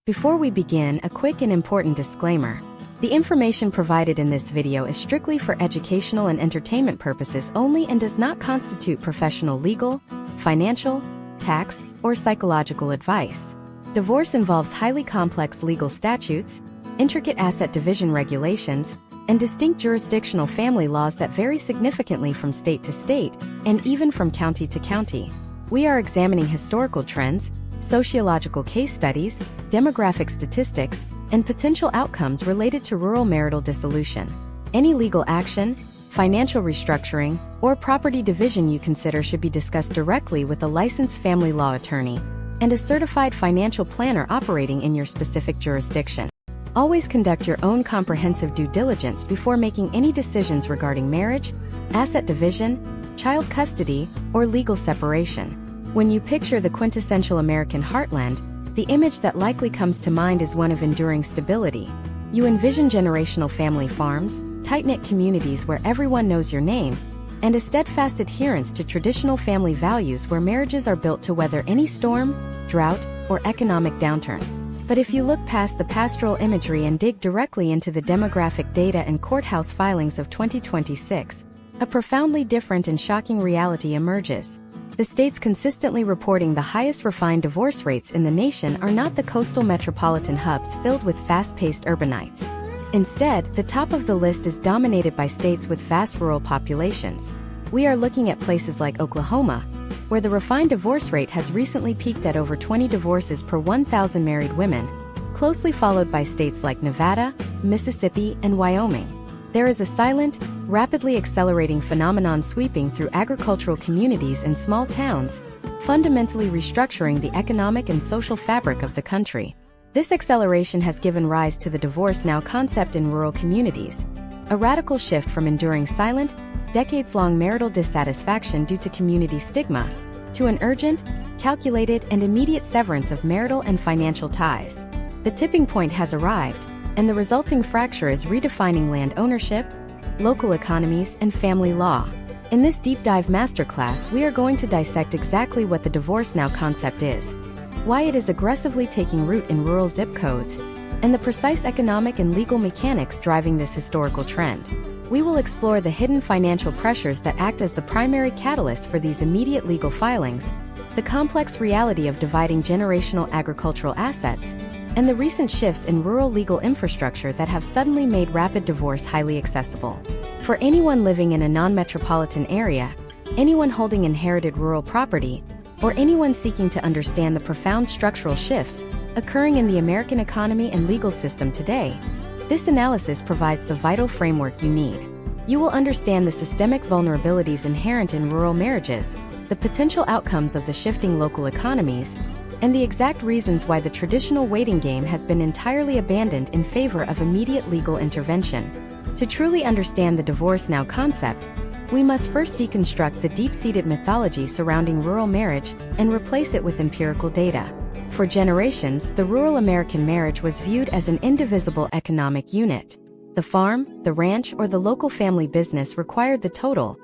Before we begin, a quick and important disclaimer. The information provided in this video is strictly for educational and entertainment purposes only and does not constitute professional legal, financial, tax, or psychological advice. Divorce involves highly complex legal statutes, intricate asset division regulations, and distinct jurisdictional family laws that vary significantly from state to state, and even from county to county. We are examining historical trends, sociological case studies, demographic statistics, and potential outcomes related to rural marital dissolution. Any legal action, financial restructuring, or property division you consider should be discussed directly with a licensed family law attorney and a certified financial planner operating in your specific jurisdiction. Always conduct your own comprehensive due diligence before making any decisions regarding marriage, asset division, child custody, or legal separation. When you picture the quintessential American heartland, the image that likely comes to mind is one of enduring stability. You envision generational family farms, tight-knit communities where everyone knows your name, and a steadfast adherence to traditional family values where marriages are built to weather any storm, drought, or economic downturn. But if you look past the pastoral imagery and dig directly into the demographic data and courthouse filings of 2026, a profoundly different and shocking reality emerges. The states consistently reporting the highest refined divorce rates in the nation are not the coastal metropolitan hubs filled with fast-paced urbanites. Instead, the top of the list is dominated by states with vast rural populations. We are looking at places like Oklahoma, where the refined divorce rate has recently peaked at over 20 divorces per 1,000 married women, closely followed by states like Nevada, Mississippi, and Wyoming. There is a silent, rapidly accelerating phenomenon sweeping through agricultural communities and small towns, fundamentally restructuring the economic and social fabric of the country. This acceleration has given rise to the divorce now concept in rural communities, a radical shift from enduring silent, decades-long marital dissatisfaction due to community stigma, to an urgent, calculated, and immediate severance of marital and financial ties. The tipping point has arrived, and the resulting fracture is redefining land ownership, local economies, and family law. In this deep dive masterclass, we are going to dissect exactly what the divorce now concept is, why it is aggressively taking root in rural zip codes, and the precise economic and legal mechanics driving this historical trend. We will explore the hidden financial pressures that act as the primary catalyst for these immediate legal filings, the complex reality of dividing generational agricultural assets, and the recent shifts in rural legal infrastructure that have suddenly made rapid divorce highly accessible. For anyone living in a non-metropolitan area, anyone holding inherited rural property, or anyone seeking to understand the profound structural shifts occurring in the American economy and legal system today, this analysis provides the vital framework you need. You will understand the systemic vulnerabilities inherent in rural marriages, the potential outcomes of the shifting local economies, and the exact reasons why the traditional waiting game has been entirely abandoned in favor of immediate legal intervention. To truly understand the divorce now concept, we must first deconstruct the deep-seated mythology surrounding rural marriage and replace it with empirical data. For generations, the rural American marriage was viewed as an indivisible economic unit. The farm, the ranch, or the local family business required the total,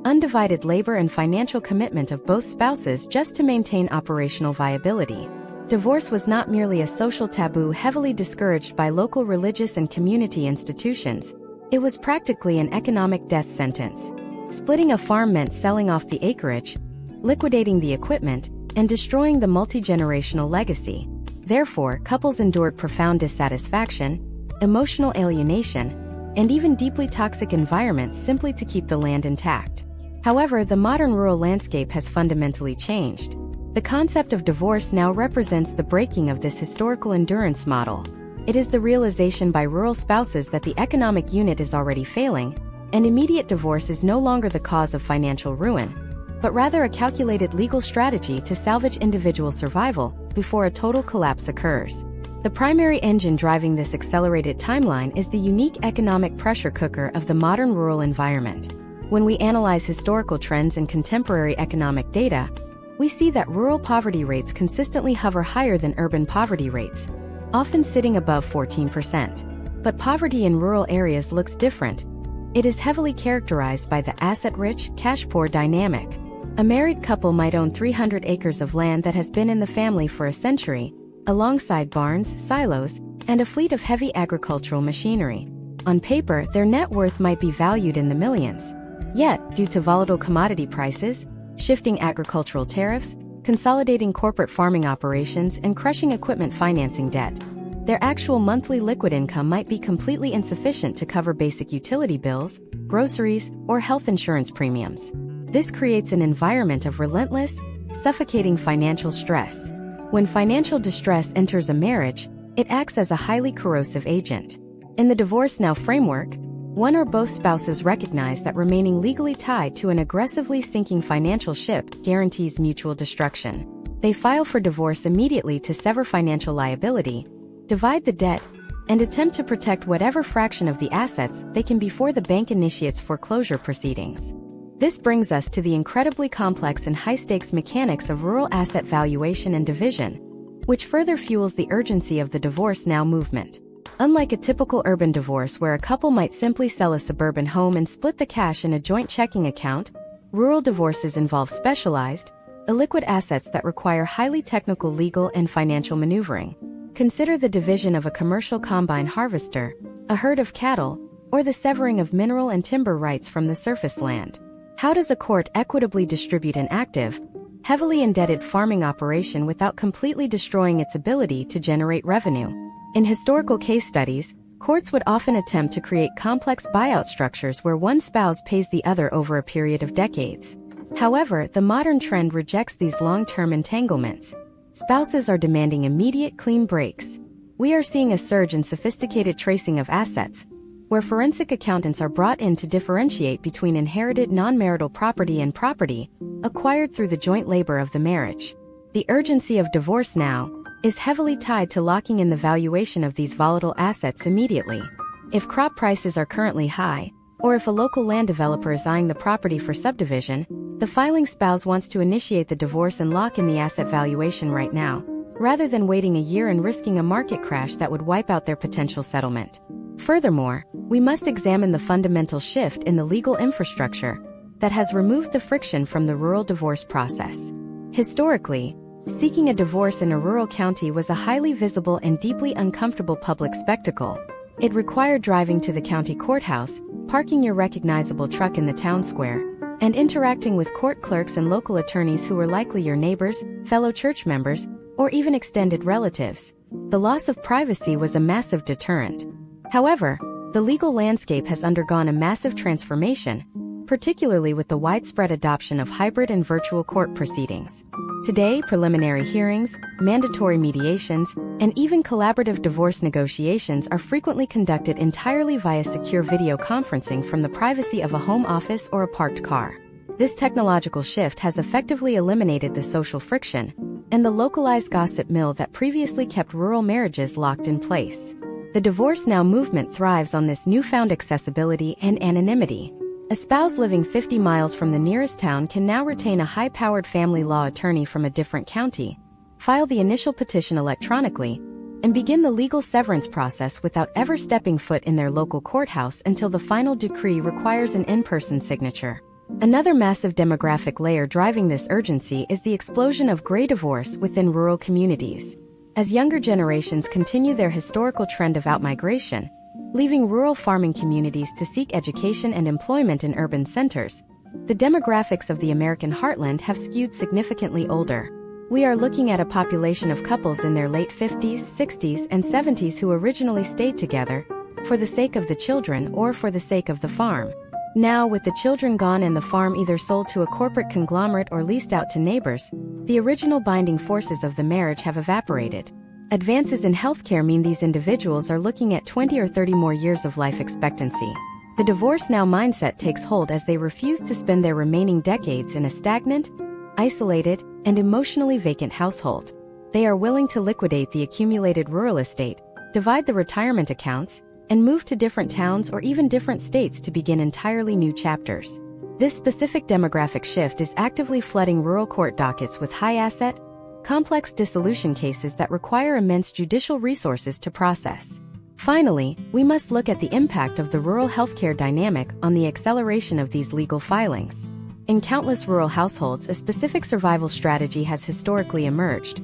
undivided labor and financial commitment of both spouses just to maintain operational viability. Divorce was not merely a social taboo heavily discouraged by local religious and community institutions. It was practically an economic death sentence. Splitting a farm meant selling off the acreage, liquidating the equipment, and destroying the multi-generational legacy. Therefore, couples endured profound dissatisfaction, emotional alienation, and even deeply toxic environments simply to keep the land intact. However, the modern rural landscape has fundamentally changed. The concept of divorce now represents the breaking of this historical endurance model. It is the realization by rural spouses that the economic unit is already failing, and immediate divorce is no longer the cause of financial ruin, but rather a calculated legal strategy to salvage individual survival before a total collapse occurs. The primary engine driving this accelerated timeline is the unique economic pressure cooker of the modern rural environment. When we analyze historical trends and contemporary economic data, we see that rural poverty rates consistently hover higher than urban poverty rates, often sitting above 14%. But poverty in rural areas looks different. It is heavily characterized by the asset-rich, cash-poor dynamic. A married couple might own 300 acres of land that has been in the family for a century, alongside barns, silos, and a fleet of heavy agricultural machinery. On paper, their net worth might be valued in the millions. Yet, due to volatile commodity prices, shifting agricultural tariffs, consolidating corporate farming operations, and crushing equipment financing debt, their actual monthly liquid income might be completely insufficient to cover basic utility bills, groceries, or health insurance premiums. This creates an environment of relentless, suffocating financial stress. When financial distress enters a marriage, it acts as a highly corrosive agent. In the Divorce Now framework, one or both spouses recognize that remaining legally tied to an aggressively sinking financial ship guarantees mutual destruction. They file for divorce immediately to sever financial liability, divide the debt, and attempt to protect whatever fraction of the assets they can before the bank initiates foreclosure proceedings. This brings us to the incredibly complex and high-stakes mechanics of rural asset valuation and division, which further fuels the urgency of the Divorce Now movement. Unlike a typical urban divorce where a couple might simply sell a suburban home and split the cash in a joint checking account, rural divorces involve specialized, illiquid assets that require highly technical legal and financial maneuvering. Consider the division of a commercial combine harvester, a herd of cattle, or the severing of mineral and timber rights from the surface land. How does a court equitably distribute an active, heavily indebted farming operation without completely destroying its ability to generate revenue? In historical case studies, courts would often attempt to create complex buyout structures where one spouse pays the other over a period of decades. However, the modern trend rejects these long-term entanglements. Spouses are demanding immediate clean breaks. We are seeing a surge in sophisticated tracing of assets, where forensic accountants are brought in to differentiate between inherited non-marital property and property acquired through the joint labor of the marriage. The urgency of Divorce Now is heavily tied to locking in the valuation of these volatile assets immediately. If crop prices are currently high, or if a local land developer is eyeing the property for subdivision, the filing spouse wants to initiate the divorce and lock in the asset valuation right now, rather than waiting a year and risking a market crash that would wipe out their potential settlement. Furthermore, we must examine the fundamental shift in the legal infrastructure that has removed the friction from the rural divorce process. Historically, seeking a divorce in a rural county was a highly visible and deeply uncomfortable public spectacle. It required driving to the county courthouse, parking your recognizable truck in the town square, and interacting with court clerks and local attorneys who were likely your neighbors, fellow church members, or even extended relatives. The loss of privacy was a massive deterrent. However, the legal landscape has undergone a massive transformation, particularly with the widespread adoption of hybrid and virtual court proceedings. Today, preliminary hearings, mandatory mediations, and even collaborative divorce negotiations are frequently conducted entirely via secure video conferencing from the privacy of a home office or a parked car. This technological shift has effectively eliminated the social friction and the localized gossip mill that previously kept rural marriages locked in place. The Divorce Now movement thrives on this newfound accessibility and anonymity. A spouse living 50 miles from the nearest town can now retain a high-powered family law attorney from a different county, file the initial petition electronically, and begin the legal severance process without ever stepping foot in their local courthouse until the final decree requires an in-person signature. Another massive demographic layer driving this urgency is the explosion of gray divorce within rural communities. As younger generations continue their historical trend of outmigration, leaving rural farming communities to seek education and employment in urban centers, the demographics of the American heartland have skewed significantly older. We are looking at a population of couples in their late 50s, 60s, and 70s who originally stayed together for the sake of the children or for the sake of the farm. Now, with the children gone and the farm either sold to a corporate conglomerate or leased out to neighbors, the original binding forces of the marriage have evaporated. Advances in healthcare mean these individuals are looking at 20 or 30 more years of life expectancy. The Divorce Now mindset takes hold as they refuse to spend their remaining decades in a stagnant, isolated, and emotionally vacant household. They are willing to liquidate the accumulated rural estate, divide the retirement accounts, and move to different towns or even different states to begin entirely new chapters. This specific demographic shift is actively flooding rural court dockets with high-asset, complex dissolution cases that require immense judicial resources to process. Finally, we must look at the impact of the rural healthcare dynamic on the acceleration of these legal filings. In countless rural households, a specific survival strategy has historically emerged: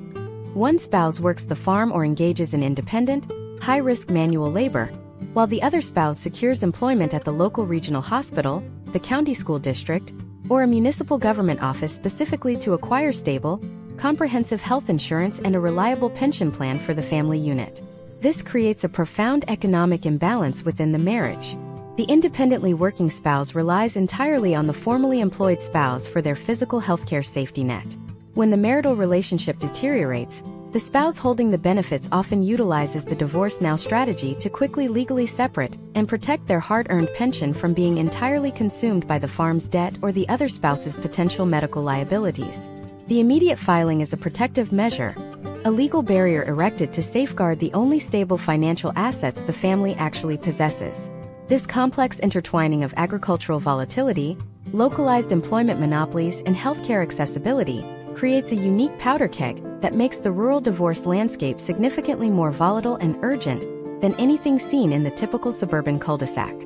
One spouse works the farm or engages in independent, high-risk manual labor, while the other spouse secures employment at the local regional hospital, the county school district, or a municipal government office specifically to acquire stable, comprehensive health insurance and a reliable pension plan for the family unit. This creates a profound economic imbalance within the marriage. The independently working spouse relies entirely on the formally employed spouse for their physical healthcare safety net. When the marital relationship deteriorates, the spouse holding the benefits often utilizes the divorce now strategy to quickly legally separate and protect their hard-earned pension from being entirely consumed by the farm's debt or the other spouse's potential medical liabilities. The immediate filing is a protective measure, a legal barrier erected to safeguard the only stable financial assets the family actually possesses. This complex intertwining of agricultural volatility, localized employment monopolies, and healthcare accessibility creates a unique powder keg that makes the rural divorce landscape significantly more volatile and urgent than anything seen in the typical suburban cul-de-sac.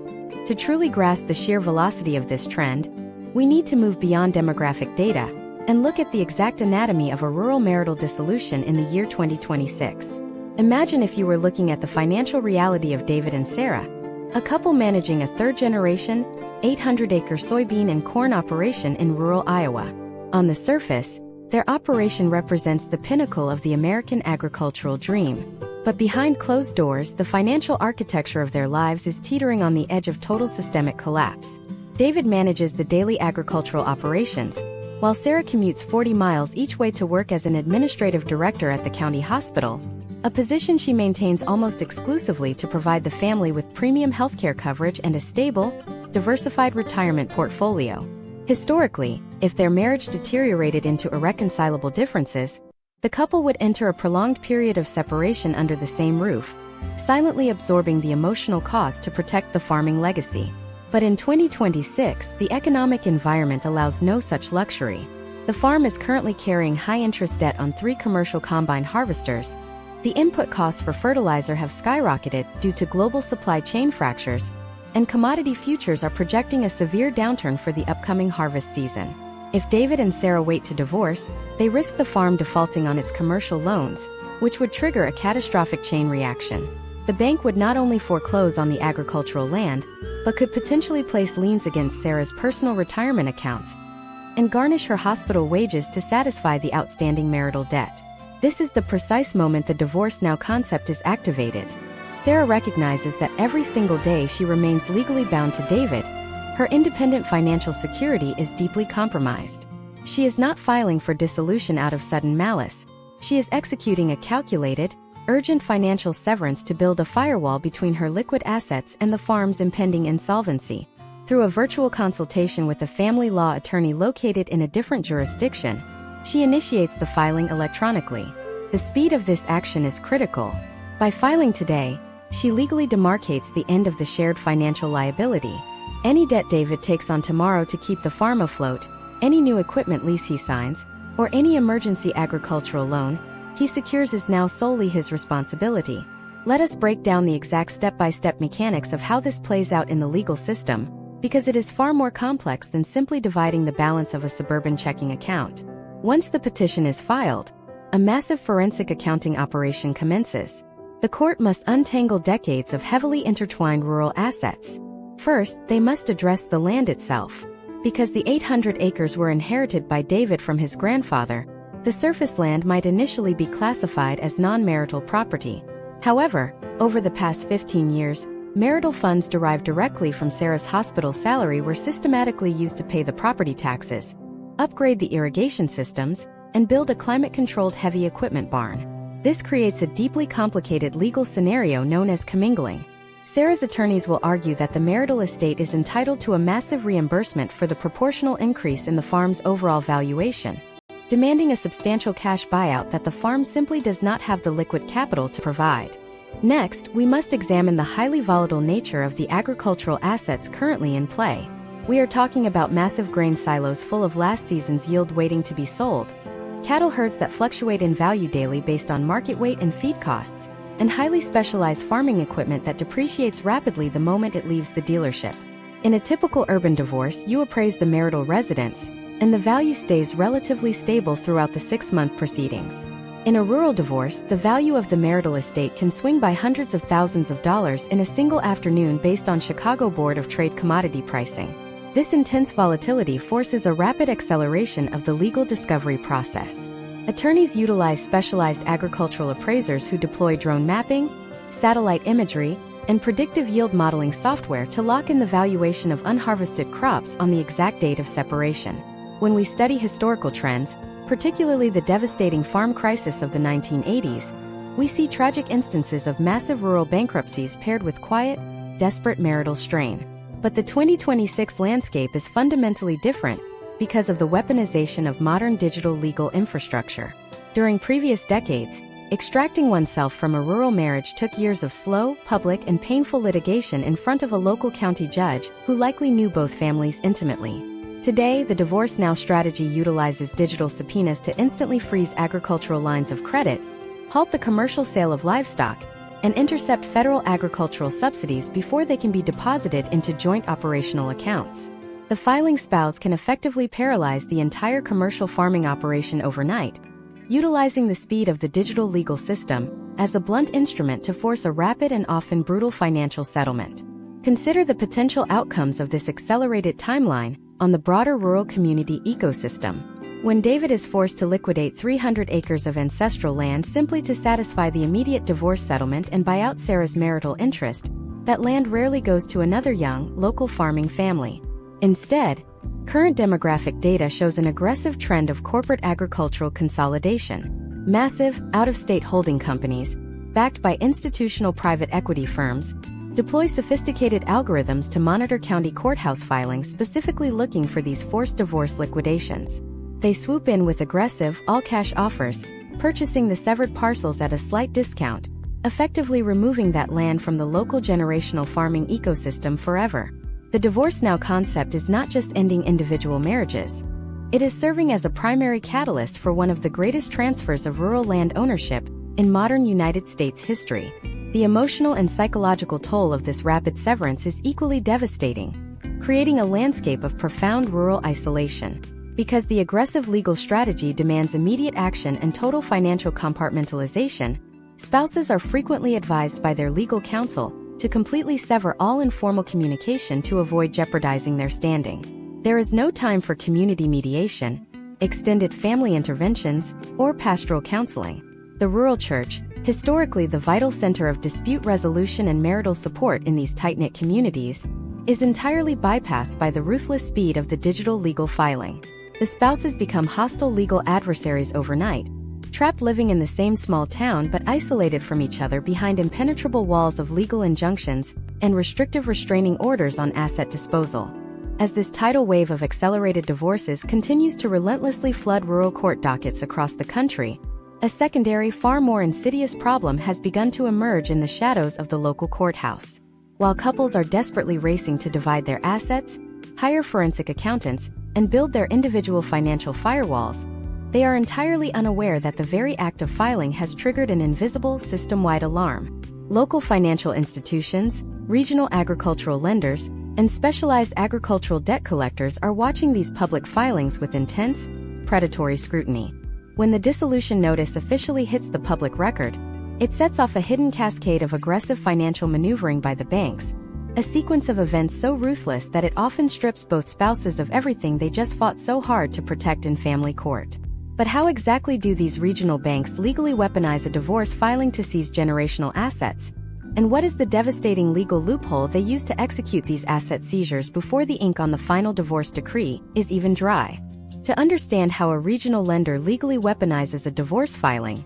To truly grasp the sheer velocity of this trend, we need to move beyond demographic data and look at the exact anatomy of a rural marital dissolution in the year 2026. Imagine if you were looking at the financial reality of David and Sarah, a couple managing a third-generation, 800-acre soybean and corn operation in rural Iowa. On the surface, their operation represents the pinnacle of the American agricultural dream. But behind closed doors, the financial architecture of their lives is teetering on the edge of total systemic collapse. David manages the daily agricultural operations, while Sarah commutes 40 miles each way to work as an administrative director at the county hospital, a position she maintains almost exclusively to provide the family with premium healthcare coverage and a stable, diversified retirement portfolio. Historically, if their marriage deteriorated into irreconcilable differences, the couple would enter a prolonged period of separation under the same roof, silently absorbing the emotional cost to protect the farming legacy. But in 2026, the economic environment allows no such luxury. The farm is currently carrying high-interest debt on 3 commercial combine harvesters. The input costs for fertilizer have skyrocketed due to global supply chain fractures, and commodity futures are projecting a severe downturn for the upcoming harvest season. If David and Sarah wait to divorce, they risk the farm defaulting on its commercial loans, which would trigger a catastrophic chain reaction. The bank would not only foreclose on the agricultural land, but could potentially place liens against Sarah's personal retirement accounts and garnish her hospital wages to satisfy the outstanding marital debt. This is the precise moment the divorce now concept is activated. Sarah recognizes that every single day she remains legally bound to David, her independent financial security is deeply compromised. She is not filing for dissolution out of sudden malice. She is executing a calculated, urgent financial severance to build a firewall between her liquid assets and the farm's impending insolvency. Through a virtual consultation with a family law attorney located in a different jurisdiction, she initiates the filing electronically. The speed of this action is critical. By filing today, she legally demarcates the end of the shared financial liability. Any debt David takes on tomorrow to keep the farm afloat, any new equipment lease he signs, or any emergency agricultural loan he secures is now solely his responsibility. Let us break down the exact step-by-step mechanics of how this plays out in the legal system, because it is far more complex than simply dividing the balance of a suburban checking account. Once the petition is filed, a massive forensic accounting operation commences. The court must untangle decades of heavily intertwined rural assets. First, they must address the land itself. Because the 800 acres were inherited by David from his grandfather, the surface land might initially be classified as non-marital property. However, over the past 15 years, marital funds derived directly from Sarah's hospital salary were systematically used to pay the property taxes, upgrade the irrigation systems, and build a climate-controlled heavy equipment barn. This creates a deeply complicated legal scenario known as commingling. Sarah's attorneys will argue that the marital estate is entitled to a massive reimbursement for the proportional increase in the farm's overall valuation, demanding a substantial cash buyout that the farm simply does not have the liquid capital to provide. Next, we must examine the highly volatile nature of the agricultural assets currently in play. We are talking about massive grain silos full of last season's yield waiting to be sold, cattle herds that fluctuate in value daily based on market weight and feed costs, and highly specialized farming equipment that depreciates rapidly the moment it leaves the dealership. In a typical urban divorce, you appraise the marital residence, and the value stays relatively stable throughout the 6-month proceedings. In a rural divorce, the value of the marital estate can swing by hundreds of thousands of dollars in a single afternoon based on Chicago Board of Trade commodity pricing. This intense volatility forces a rapid acceleration of the legal discovery process. Attorneys utilize specialized agricultural appraisers who deploy drone mapping, satellite imagery, and predictive yield modeling software to lock in the valuation of unharvested crops on the exact date of separation. When we study historical trends, particularly the devastating farm crisis of the 1980s, we see tragic instances of massive rural bankruptcies paired with quiet, desperate marital strain. But the 2026 landscape is fundamentally different because of the weaponization of modern digital legal infrastructure. During previous decades, extracting oneself from a rural marriage took years of slow, public, and painful litigation in front of a local county judge who likely knew both families intimately. Today, the Divorce Now strategy utilizes digital subpoenas to instantly freeze agricultural lines of credit, halt the commercial sale of livestock, and intercept federal agricultural subsidies before they can be deposited into joint operational accounts. The filing spouse can effectively paralyze the entire commercial farming operation overnight, utilizing the speed of the digital legal system as a blunt instrument to force a rapid and often brutal financial settlement. Consider the potential outcomes of this accelerated timeline on the broader rural community ecosystem. When David is forced to liquidate 300 acres of ancestral land simply to satisfy the immediate divorce settlement and buy out Sarah's marital interest, that land rarely goes to another young, local farming family. Instead, current demographic data shows an aggressive trend of corporate agricultural consolidation. Massive, out-of-state holding companies, backed by institutional private equity firms, deploy sophisticated algorithms to monitor county courthouse filings specifically looking for these forced divorce liquidations. They swoop in with aggressive, all-cash offers, purchasing the severed parcels at a slight discount, effectively removing that land from the local generational farming ecosystem forever. The Divorce Now concept is not just ending individual marriages. It is serving as a primary catalyst for one of the greatest transfers of rural land ownership in modern United States history. The emotional and psychological toll of this rapid severance is equally devastating, creating a landscape of profound rural isolation. Because the aggressive legal strategy demands immediate action and total financial compartmentalization, spouses are frequently advised by their legal counsel to completely sever all informal communication to avoid jeopardizing their standing. There is no time for community mediation, extended family interventions, or pastoral counseling. The rural church, historically the vital center of dispute resolution and marital support in these tight-knit communities, is entirely bypassed by the ruthless speed of the digital legal filing. The spouses become hostile legal adversaries overnight, trapped living in the same small town but isolated from each other behind impenetrable walls of legal injunctions and restrictive restraining orders on asset disposal. As this tidal wave of accelerated divorces continues to relentlessly flood rural court dockets across the country, a secondary, far more insidious problem has begun to emerge in the shadows of the local courthouse. While couples are desperately racing to divide their assets, hire forensic accountants, and build their individual financial firewalls, they are entirely unaware that the very act of filing has triggered an invisible, system-wide alarm. Local financial institutions, regional agricultural lenders, and specialized agricultural debt collectors are watching these public filings with intense, predatory scrutiny. When the dissolution notice officially hits the public record, it sets off a hidden cascade of aggressive financial maneuvering by the banks, a sequence of events so ruthless that it often strips both spouses of everything they just fought so hard to protect in family court. But how exactly do these regional banks legally weaponize a divorce filing to seize generational assets? And what is the devastating legal loophole they use to execute these asset seizures before the ink on the final divorce decree is even dry? To understand how a regional lender legally weaponizes a divorce filing,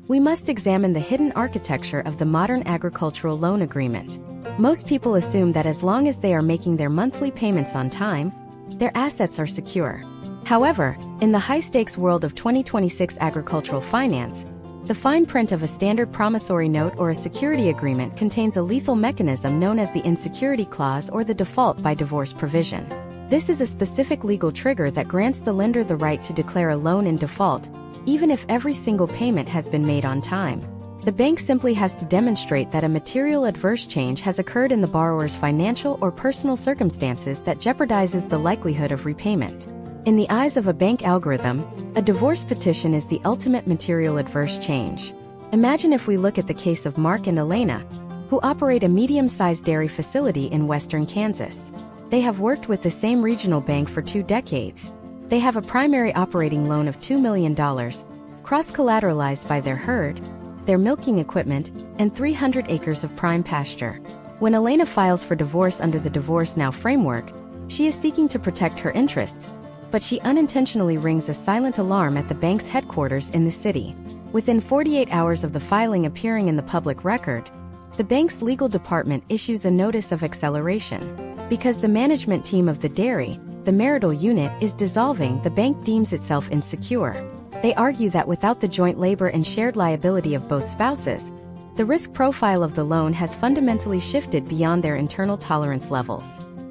we must examine the hidden architecture of the modern agricultural loan agreement. Most people assume that as long as they are making their monthly payments on time, their assets are secure. However, in the high-stakes world of 2026 agricultural finance, the fine print of a standard promissory note or a security agreement contains a lethal mechanism known as the insecurity clause or the default by divorce provision. This is a specific legal trigger that grants the lender the right to declare a loan in default, even if every single payment has been made on time. The bank simply has to demonstrate that a material adverse change has occurred in the borrower's financial or personal circumstances that jeopardizes the likelihood of repayment. In the eyes of a bank algorithm, a divorce petition is the ultimate material adverse change. Imagine if we look at the case of Mark and Elena, who operate a medium-sized dairy facility in western Kansas. They have worked with the same regional bank for 2 decades. They have a primary operating loan of $2 million, cross-collateralized by their herd, their milking equipment, and 300 acres of prime pasture. When Elena files for divorce under the Divorce Now framework, she is seeking to protect her interests, but she unintentionally rings a silent alarm at the bank's headquarters in the city. Within 48 hours of the filing appearing in the public record, the bank's legal department issues a notice of acceleration. Because the management team of the dairy, the marital unit, is dissolving, the bank deems itself insecure. They argue that without the joint labor and shared liability of both spouses, the risk profile of the loan has fundamentally shifted beyond their internal tolerance levels.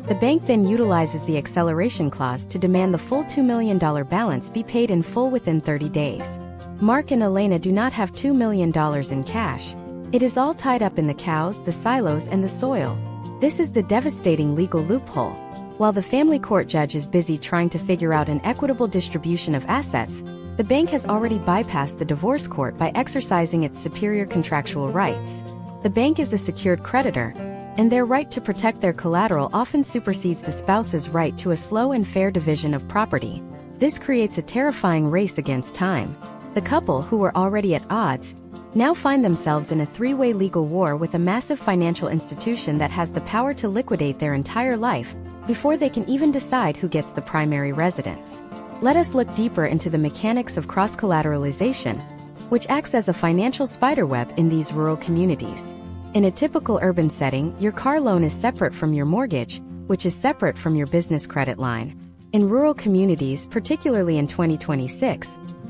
The bank then utilizes the acceleration clause to demand the full $2 million balance be paid in full within 30 days. Mark and Elena do not have $2 million in cash. It is all tied up in the cows, the silos, and the soil. This is the devastating legal loophole. While the family court judge is busy trying to figure out an equitable distribution of assets, the bank has already bypassed the divorce court by exercising its superior contractual rights. The bank is a secured creditor, and their right to protect their collateral often supersedes the spouse's right to a slow and fair division of property. This creates a terrifying race against time. The couple, who were already at odds, now find themselves in a 3-way legal war with a massive financial institution that has the power to liquidate their entire life before they can even decide who gets the primary residence. Let us look deeper into the mechanics of cross-collateralization, which acts as a financial spiderweb in these rural communities. In a typical urban setting, your car loan is separate from your mortgage, which is separate from your business credit line. In rural communities, particularly in 2026,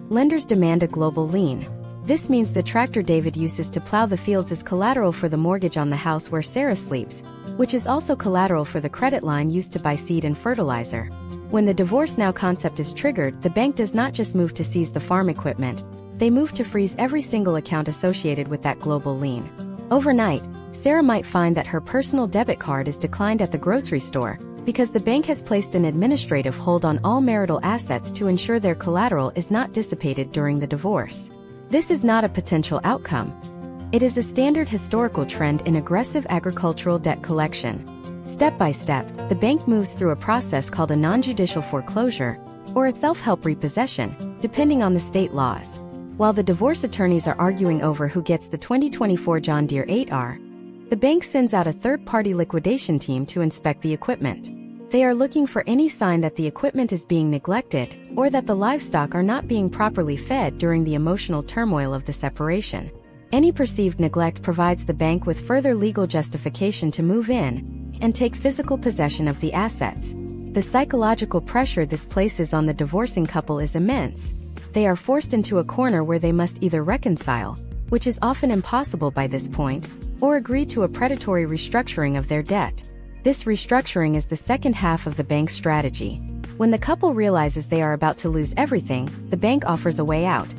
lenders demand a global lien. This means the tractor David uses to plow the fields is collateral for the mortgage on the house where Sarah sleeps, which is also collateral for the credit line used to buy seed and fertilizer. When the Divorce Now concept is triggered, the bank does not just move to seize the farm equipment, they move to freeze every single account associated with that global lien. Overnight, Sarah might find that her personal debit card is declined at the grocery store because the bank has placed an administrative hold on all marital assets to ensure their collateral is not dissipated during the divorce. This is not a potential outcome. It is a standard historical trend in aggressive agricultural debt collection. Step by step, the bank moves through a process called a non-judicial foreclosure, or a self-help repossession, depending on the state laws. While the divorce attorneys are arguing over who gets the 2024 John Deere 8R, the bank sends out a third-party liquidation team to inspect the equipment. They are looking for any sign that the equipment is being neglected, or that the livestock are not being properly fed during the emotional turmoil of the separation. Any perceived neglect provides the bank with further legal justification to move in and take physical possession of the assets. The psychological pressure this places on the divorcing couple is immense. They are forced into a corner where they must either reconcile, which is often impossible by this point, or agree to a predatory restructuring of their debt. This restructuring is the second half of the bank's strategy. When the couple realizes they are about to lose everything, the bank offers a way out.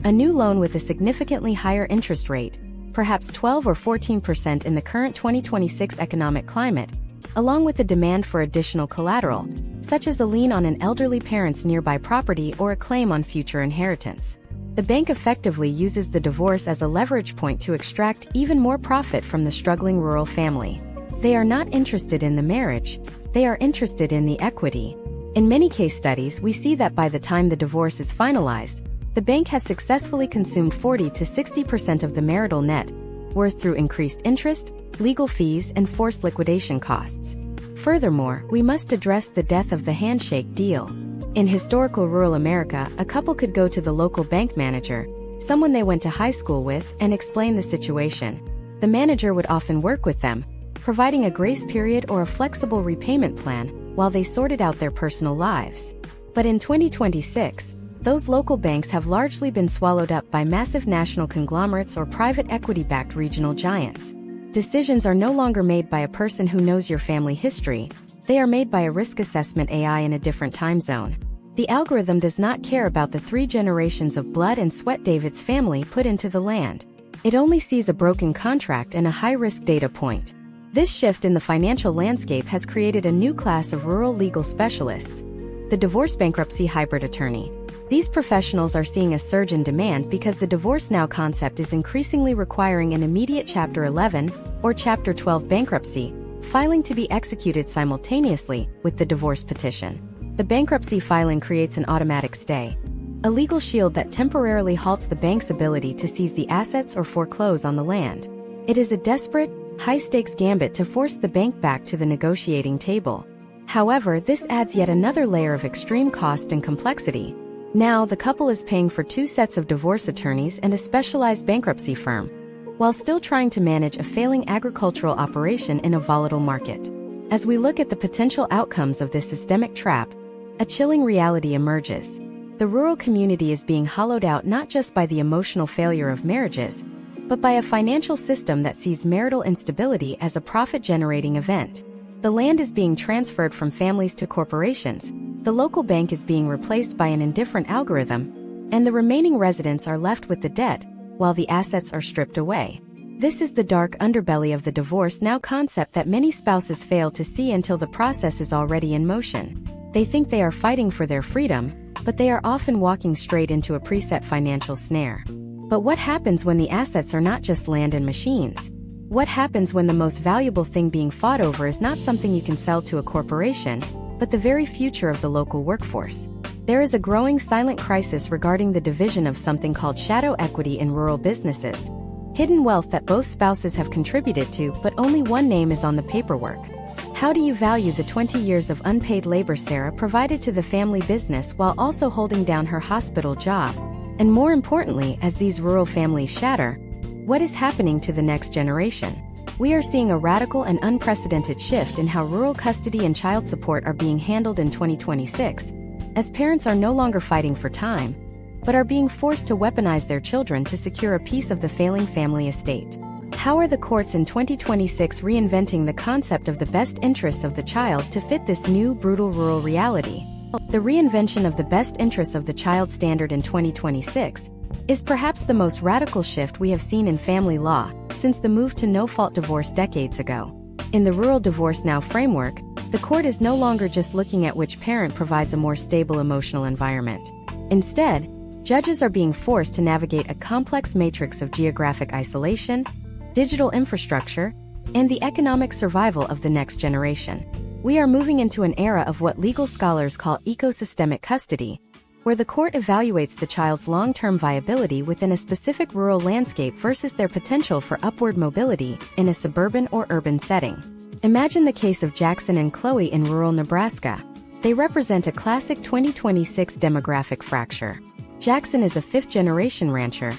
A new loan with a significantly higher interest rate, perhaps 12 or 14% in the current 2026 economic climate, along with a demand for additional collateral, such as a lien on an elderly parent's nearby property or a claim on future inheritance. The bank effectively uses the divorce as a leverage point to extract even more profit from the struggling rural family. They are not interested in the marriage, they are interested in the equity. In many case studies, we see that by the time the divorce is finalized, the bank has successfully consumed 40 to 60% of the marital net worth through increased interest, legal fees, and forced liquidation costs. Furthermore, we must address the death of the handshake deal. In historical rural America, a couple could go to the local bank manager, someone they went to high school with, and explain the situation. The manager would often work with them, providing a grace period or a flexible repayment plan while they sorted out their personal lives. But in 2026, those local banks have largely been swallowed up by massive national conglomerates or private equity-backed regional giants. Decisions are no longer made by a person who knows your family history, they are made by a risk assessment AI in a different time zone. The algorithm does not care about the 3 generations of blood and sweat David's family put into the land. It only sees a broken contract and a high-risk data point. This shift in the financial landscape has created a new class of rural legal specialists, the divorce bankruptcy hybrid attorney. These professionals are seeing a surge in demand because the divorce now concept is increasingly requiring an immediate Chapter 11 or Chapter 12 bankruptcy filing to be executed simultaneously with the divorce petition. The bankruptcy filing creates an automatic stay, a legal shield that temporarily halts the bank's ability to seize the assets or foreclose on the land. It is a desperate, high-stakes gambit to force the bank back to the negotiating table. However, this adds yet another layer of extreme cost and complexity. Now, the couple is paying for 2 sets of divorce attorneys and a specialized bankruptcy firm, while still trying to manage a failing agricultural operation in a volatile market. As we look at the potential outcomes of this systemic trap, a chilling reality emerges. The rural community is being hollowed out not just by the emotional failure of marriages, but by a financial system that sees marital instability as a profit-generating event. The land is being transferred from families to corporations, the local bank is being replaced by an indifferent algorithm, and the remaining residents are left with the debt, while the assets are stripped away. This is the dark underbelly of the divorce now concept that many spouses fail to see until the process is already in motion. They think they are fighting for their freedom, but they are often walking straight into a preset financial snare. But what happens when the assets are not just land and machines? What happens when the most valuable thing being fought over is not something you can sell to a corporation, but the very future of the local workforce? There is a growing silent crisis regarding the division of something called shadow equity in rural businesses, hidden wealth that both spouses have contributed to, but only one name is on the paperwork. How do you value the 20 years of unpaid labor Sarah provided to the family business while also holding down her hospital job? And more importantly, as these rural families shatter, what is happening to the next generation? We are seeing a radical and unprecedented shift in how rural custody and child support are being handled in 2026, as parents are no longer fighting for time, but are being forced to weaponize their children to secure a piece of the failing family estate. How are the courts in 2026 reinventing the concept of the best interests of the child to fit this new, brutal rural reality? The reinvention of the best interests of the child standard in 2026 is perhaps the most radical shift we have seen in family law since the move to no-fault divorce decades ago. In the Rural Divorce Now framework, the court is no longer just looking at which parent provides a more stable emotional environment. Instead, judges are being forced to navigate a complex matrix of geographic isolation, digital infrastructure, and the economic survival of the next generation. We are moving into an era of what legal scholars call ecosystemic custody, where the court evaluates the child's long-term viability within a specific rural landscape versus their potential for upward mobility in a suburban or urban setting. Imagine the case of Jackson and Chloe in rural Nebraska. They represent a classic 2026 demographic fracture. Jackson is a fifth-generation rancher,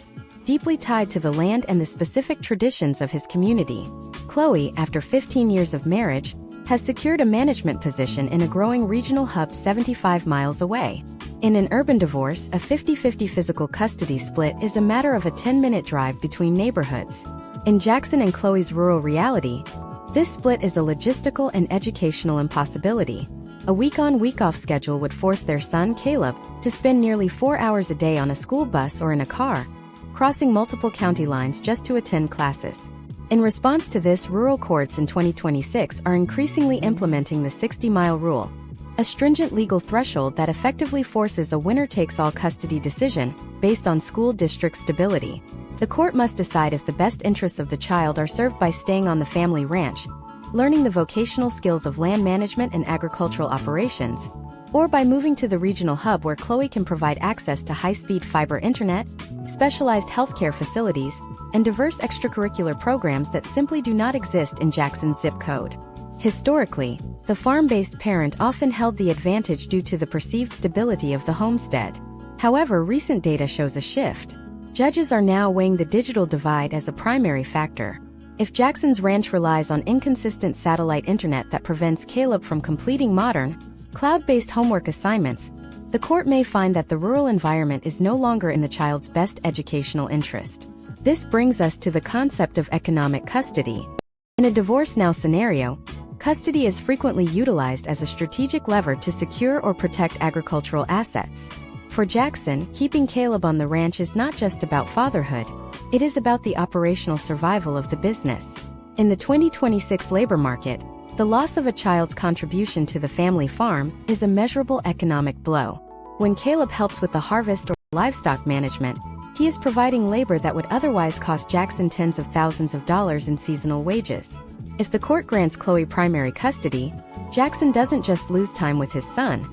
deeply tied to the land and the specific traditions of his community. Chloe, after 15 years of marriage, has secured a management position in a growing regional hub 75 miles away. In an urban divorce, a 50-50 physical custody split is a matter of a 10-minute drive between neighborhoods. In Jackson and Chloe's rural reality, this split is a logistical and educational impossibility. A week-on, week-off schedule would force their son, Caleb, to spend nearly 4 hours a day on a school bus or in a car, crossing multiple county lines just to attend classes. In response to this, rural courts in 2026 are increasingly implementing the 60-mile rule, a stringent legal threshold that effectively forces a winner-takes-all custody decision based on school district stability. The court must decide if the best interests of the child are served by staying on the family ranch, learning the vocational skills of land management and agricultural operations, or by moving to the regional hub where Chloe can provide access to high-speed fiber internet, specialized healthcare facilities, and diverse extracurricular programs that simply do not exist in Jackson's zip code. Historically, the farm-based parent often held the advantage due to the perceived stability of the homestead. However, recent data shows a shift. Judges are now weighing the digital divide as a primary factor. If Jackson's ranch relies on inconsistent satellite internet that prevents Caleb from completing modern, cloud-based homework assignments, the court may find that the rural environment is no longer in the child's best educational interest. This brings us to the concept of economic custody. In a divorce now scenario, custody is frequently utilized as a strategic lever to secure or protect agricultural assets. For Jackson, keeping Caleb on the ranch is not just about fatherhood, it is about the operational survival of the business. In the 2026 labor market, The loss of a child's contribution to the family farm is a measurable economic blow. When Caleb helps with the harvest or livestock management, he is providing labor that would otherwise cost Jackson tens of thousands of dollars in seasonal wages. If the court grants Chloe primary custody, Jackson doesn't just lose time with his son,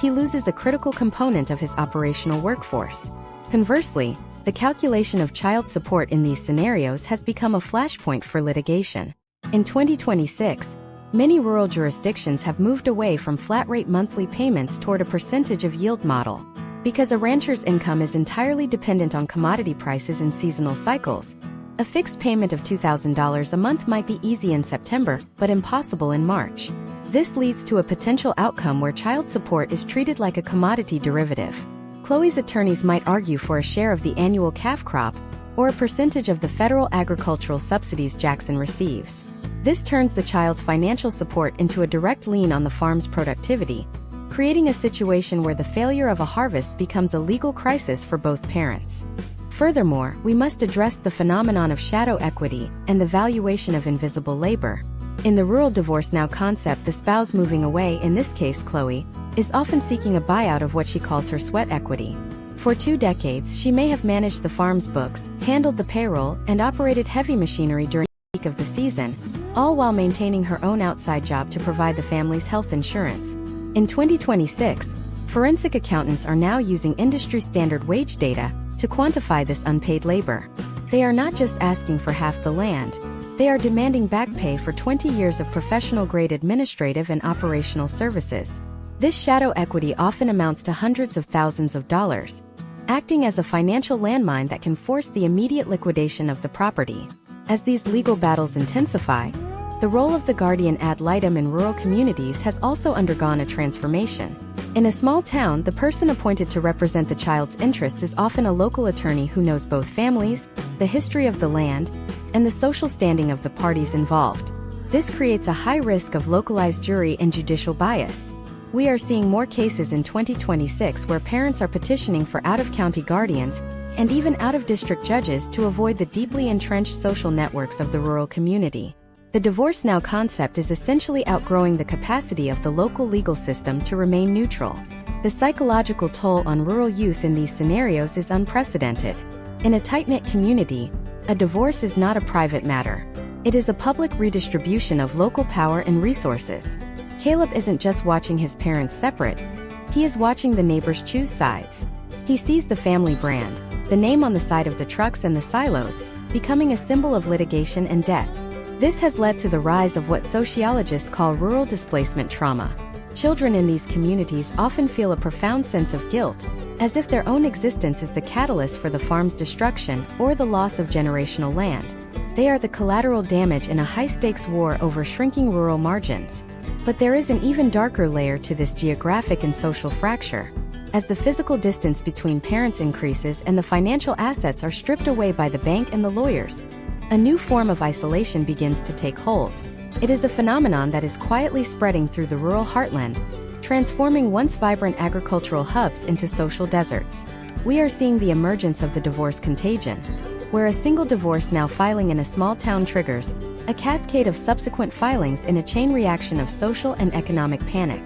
he loses a critical component of his operational workforce. Conversely, the calculation of child support in these scenarios has become a flashpoint for litigation. In 2026, many rural jurisdictions have moved away from flat-rate monthly payments toward a percentage of yield model. Because a rancher's income is entirely dependent on commodity prices and seasonal cycles, a fixed payment of $2,000 a month might be easy in September, but impossible in March. This leads to a potential outcome where child support is treated like a commodity derivative. Chloe's attorneys might argue for a share of the annual calf crop, or a percentage of the federal agricultural subsidies Jackson receives. This turns the child's financial support into a direct lien on the farm's productivity, creating a situation where the failure of a harvest becomes a legal crisis for both parents. Furthermore, we must address the phenomenon of shadow equity and the valuation of invisible labor. In the rural divorce now concept, the spouse moving away, in this case Chloe, is often seeking a buyout of what she calls her sweat equity. For 2 decades, she may have managed the farm's books, handled the payroll, and operated heavy machinery during the peak of the season, all while maintaining her own outside job to provide the family's health insurance. In 2026, forensic accountants are now using industry-standard wage data to quantify this unpaid labor. They are not just asking for half the land, they are demanding back pay for 20 years of professional-grade administrative and operational services. This shadow equity often amounts to hundreds of thousands of dollars, acting as a financial landmine that can force the immediate liquidation of the property. As these legal battles intensify, the role of the guardian ad litem in rural communities has also undergone a transformation. In a small town, the person appointed to represent the child's interests is often a local attorney who knows both families, the history of the land, and the social standing of the parties involved. This creates a high risk of localized jury and judicial bias. We are seeing more cases in 2026 where parents are petitioning for out-of-county guardians and even out-of-district judges to avoid the deeply entrenched social networks of the rural community. The divorce now concept is essentially outgrowing the capacity of the local legal system to remain neutral. The psychological toll on rural youth in these scenarios is unprecedented. In a tight-knit community, a divorce is not a private matter. It is a public redistribution of local power and resources. Caleb isn't just watching his parents separate, he is watching the neighbors choose sides. He sees the family brand, the name on the side of the trucks and the silos, becoming a symbol of litigation and debt. This has led to the rise of what sociologists call rural displacement trauma. Children in these communities often feel a profound sense of guilt, as if their own existence is the catalyst for the farm's destruction or the loss of generational land. They are the collateral damage in a high-stakes war over shrinking rural margins. But there is an even darker layer to this geographic and social fracture. As the physical distance between parents increases and the financial assets are stripped away by the bank and the lawyers, a new form of isolation begins to take hold. It is a phenomenon that is quietly spreading through the rural heartland, transforming once vibrant agricultural hubs into social deserts. We are seeing the emergence of the divorce contagion, where a single divorce now filing in a small town triggers a cascade of subsequent filings in a chain reaction of social and economic panic.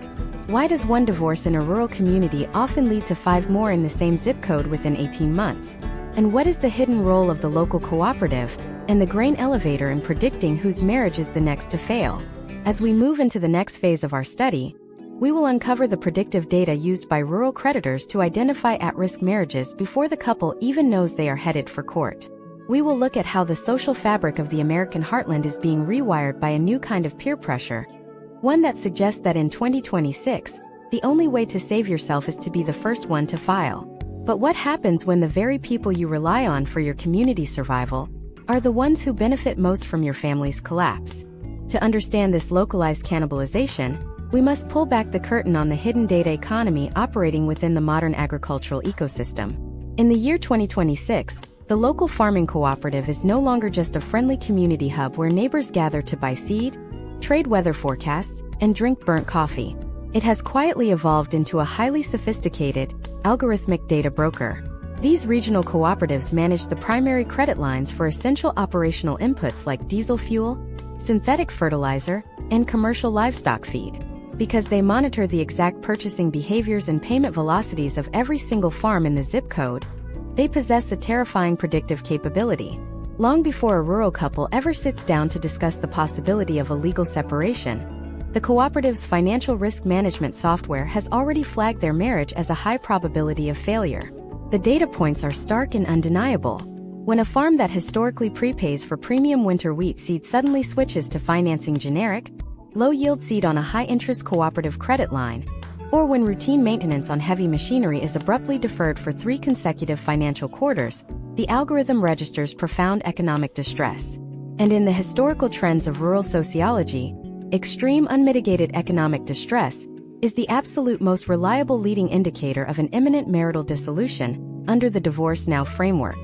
Why does one divorce in a rural community often lead to 5 more in the same zip code within 18 months? And what is the hidden role of the local cooperative and the grain elevator in predicting whose marriage is the next to fail? As we move into the next phase of our study, we will uncover the predictive data used by rural creditors to identify at-risk marriages before the couple even knows they are headed for court. We will look at how the social fabric of the American heartland is being rewired by a new kind of peer pressure, one that suggests that in 2026, the only way to save yourself is to be the first one to file. But what happens when the very people you rely on for your community survival are the ones who benefit most from your family's collapse? To understand this localized cannibalization, we must pull back the curtain on the hidden data economy operating within the modern agricultural ecosystem. In the year 2026, the local farming cooperative is no longer just a friendly community hub where neighbors gather to buy seed, trade weather forecasts, and drink burnt coffee. It has quietly evolved into a highly sophisticated, algorithmic data broker. These regional cooperatives manage the primary credit lines for essential operational inputs like diesel fuel, synthetic fertilizer, and commercial livestock feed. Because they monitor the exact purchasing behaviors and payment velocities of every single farm in the zip code, they possess a terrifying predictive capability. Long before a rural couple ever sits down to discuss the possibility of a legal separation, the cooperative's financial risk management software has already flagged their marriage as a high probability of failure. The data points are stark and undeniable. When a farm that historically prepays for premium winter wheat seed suddenly switches to financing generic, low-yield seed on a high-interest cooperative credit line, or when routine maintenance on heavy machinery is abruptly deferred for 3 consecutive financial quarters, the algorithm registers profound economic distress. And in the historical trends of rural sociology, extreme unmitigated economic distress is the absolute most reliable leading indicator of an imminent marital dissolution under the Divorce Now framework.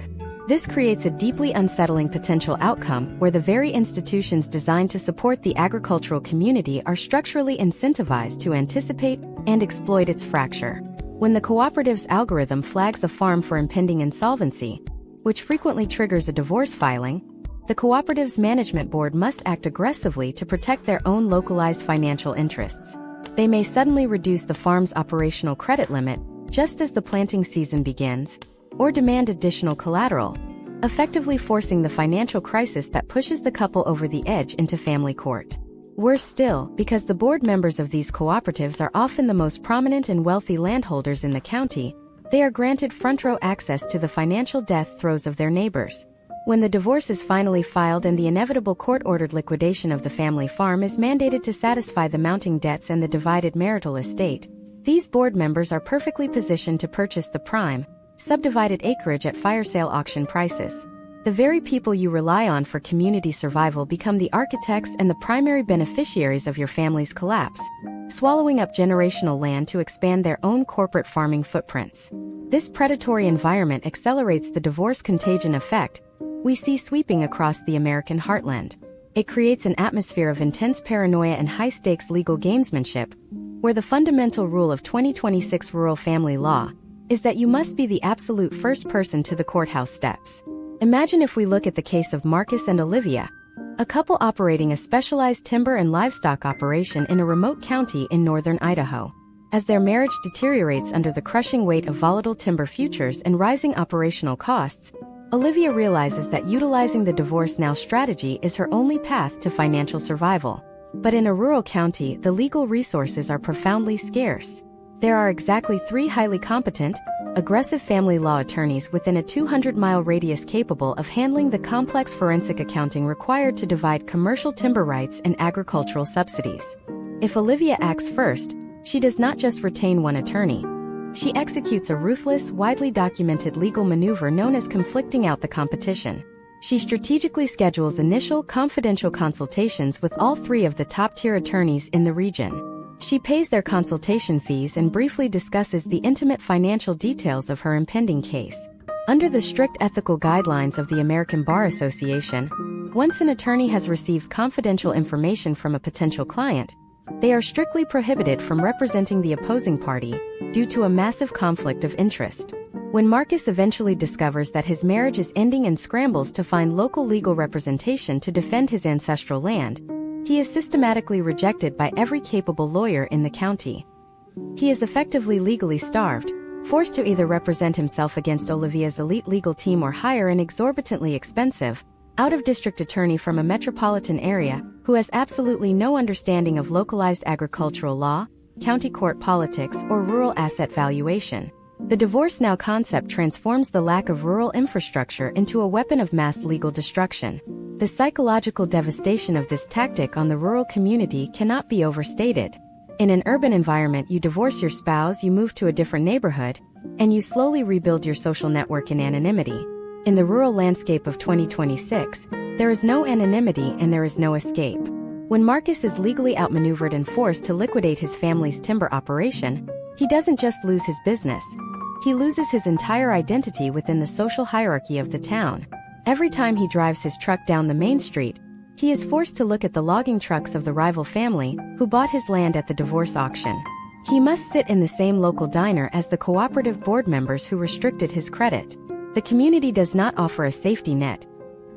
This creates a deeply unsettling potential outcome where the very institutions designed to support the agricultural community are structurally incentivized to anticipate and exploit its fracture. When the cooperative's algorithm flags a farm for impending insolvency, which frequently triggers a divorce filing, the cooperative's management board must act aggressively to protect their own localized financial interests. They may suddenly reduce the farm's operational credit limit just as the planting season begins, or demand additional collateral, effectively forcing the financial crisis that pushes the couple over the edge into family court. Worse still, because the board members of these cooperatives are often the most prominent and wealthy landholders in the county, they are granted front-row access to the financial death throes of their neighbors. When the divorce is finally filed and the inevitable court-ordered liquidation of the family farm is mandated to satisfy the mounting debts and the divided marital estate, these board members are perfectly positioned to purchase the prime, subdivided acreage at fire sale auction prices. The very people you rely on for community survival become the architects and the primary beneficiaries of your family's collapse, swallowing up generational land to expand their own corporate farming footprints. This predatory environment accelerates the divorce contagion effect we see sweeping across the American heartland. It creates an atmosphere of intense paranoia and high-stakes legal gamesmanship, where the fundamental rule of 2026 rural family law is that you must be the absolute first person to the courthouse steps. Imagine if we look at the case of Marcus and Olivia, a couple operating a specialized timber and livestock operation in a remote county in northern Idaho. As their marriage deteriorates under the crushing weight of volatile timber futures and rising operational costs, Olivia realizes that utilizing the Divorce Now strategy is her only path to financial survival. But in a rural county, the legal resources are profoundly scarce. There are exactly 3 highly competent, aggressive family law attorneys within a 200-mile radius capable of handling the complex forensic accounting required to divide commercial timber rights and agricultural subsidies. If Olivia acts first, she does not just retain one attorney. She executes a ruthless, widely documented legal maneuver known as conflicting out the competition. She strategically schedules initial, confidential consultations with all 3 of the top-tier attorneys in the region. She pays their consultation fees and briefly discusses the intimate financial details of her impending case. Under the strict ethical guidelines of the American Bar Association, once an attorney has received confidential information from a potential client, they are strictly prohibited from representing the opposing party due to a massive conflict of interest. When Marcus eventually discovers that his marriage is ending and scrambles to find local legal representation to defend his ancestral land, he is systematically rejected by every capable lawyer in the county. He is effectively legally starved, forced to either represent himself against Olivia's elite legal team or hire an exorbitantly expensive, out-of-district attorney from a metropolitan area who has absolutely no understanding of localized agricultural law, county court politics, or rural asset valuation. The Divorce Now concept transforms the lack of rural infrastructure into a weapon of mass legal destruction. The psychological devastation of this tactic on the rural community cannot be overstated. In an urban environment, you divorce your spouse, you move to a different neighborhood, and you slowly rebuild your social network in anonymity. In the rural landscape of 2026, there is no anonymity and there is no escape. When Marcus is legally outmaneuvered and forced to liquidate his family's timber operation, he doesn't just lose his business. He loses his entire identity within the social hierarchy of the town. Every time he drives his truck down the main street, he is forced to look at the logging trucks of the rival family who bought his land at the divorce auction. He must sit in the same local diner as the cooperative board members who restricted his credit. The community does not offer a safety net.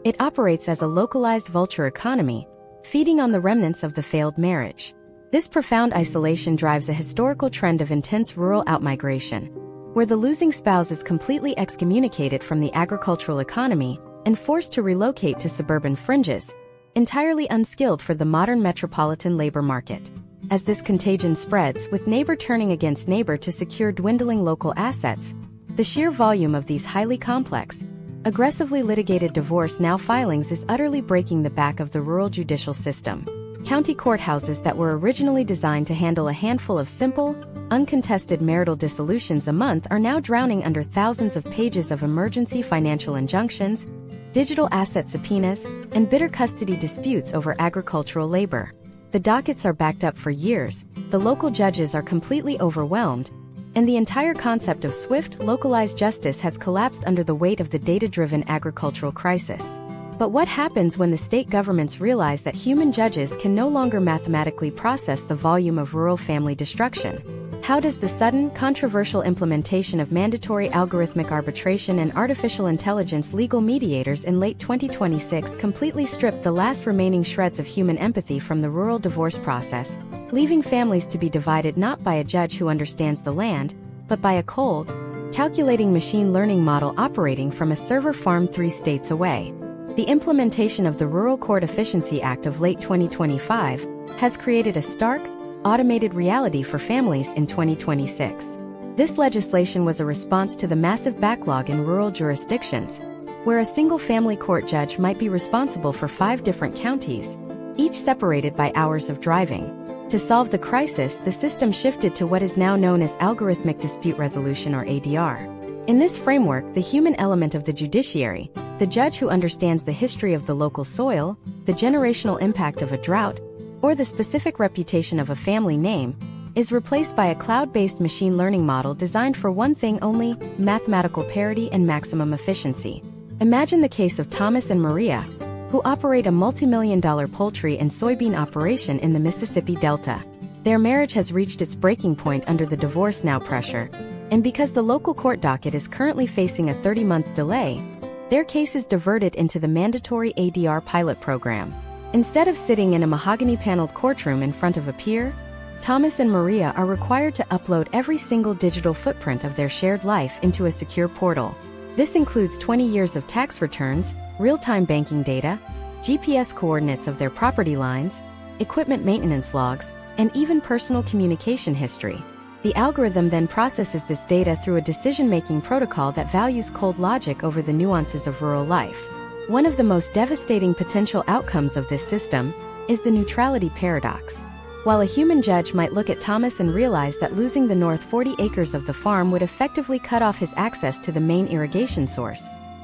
It operates as a localized vulture economy, feeding on the remnants of the failed marriage. This profound isolation drives a historical trend of intense rural outmigration, where the losing spouse is completely excommunicated from the agricultural economy and forced to relocate to suburban fringes, entirely unskilled for the modern metropolitan labor market. As this contagion spreads, with neighbor turning against neighbor to secure dwindling local assets, the sheer volume of these highly complex, aggressively litigated divorce now filings is utterly breaking the back of the rural judicial system. County courthouses that were originally designed to handle a handful of simple, uncontested marital dissolutions a month are now drowning under thousands of pages of emergency financial injunctions, digital asset subpoenas, and bitter custody disputes over agricultural labor. The dockets are backed up for years, the local judges are completely overwhelmed, and the entire concept of swift, localized justice has collapsed under the weight of the data-driven agricultural crisis. But what happens when the state governments realize that human judges can no longer mathematically process the volume of rural family destruction? How does the sudden, controversial implementation of mandatory algorithmic arbitration and artificial intelligence legal mediators in late 2026 completely strip the last remaining shreds of human empathy from the rural divorce process, leaving families to be divided not by a judge who understands the land, but by a cold, calculating machine learning model operating from a server farm 3 states away? The implementation of the Rural Court Efficiency Act of late 2025 has created a stark, automated reality for families in 2026. This legislation was a response to the massive backlog in rural jurisdictions, where a single family court judge might be responsible for 5 different counties, each separated by hours of driving. To solve the crisis, the system shifted to what is now known as algorithmic dispute resolution, or ADR. In this framework, the human element of the judiciary, the judge who understands the history of the local soil, the generational impact of a drought, or the specific reputation of a family name, is replaced by a cloud-based machine learning model designed for one thing only: mathematical parity and maximum efficiency. Imagine the case of Thomas and Maria, who operate a multi-million-dollar poultry and soybean operation in the Mississippi Delta. Their marriage has reached its breaking point under the divorce now pressure, and because the local court docket is currently facing a 30-month delay, their case is diverted into the mandatory ADR pilot program. Instead of sitting in a mahogany-paneled courtroom in front of a peer, Thomas and Maria are required to upload every single digital footprint of their shared life into a secure portal. This includes 20 years of tax returns, real-time banking data, GPS coordinates of their property lines, equipment maintenance logs, and even personal communication history. The algorithm then processes this data through a decision-making protocol that values cold logic over the nuances of rural life. One of the most devastating potential outcomes of this system is the neutrality paradox. While a human judge might look at Thomas and realize that losing the north 40 acres of the farm would effectively cut off his access to the main irrigation source,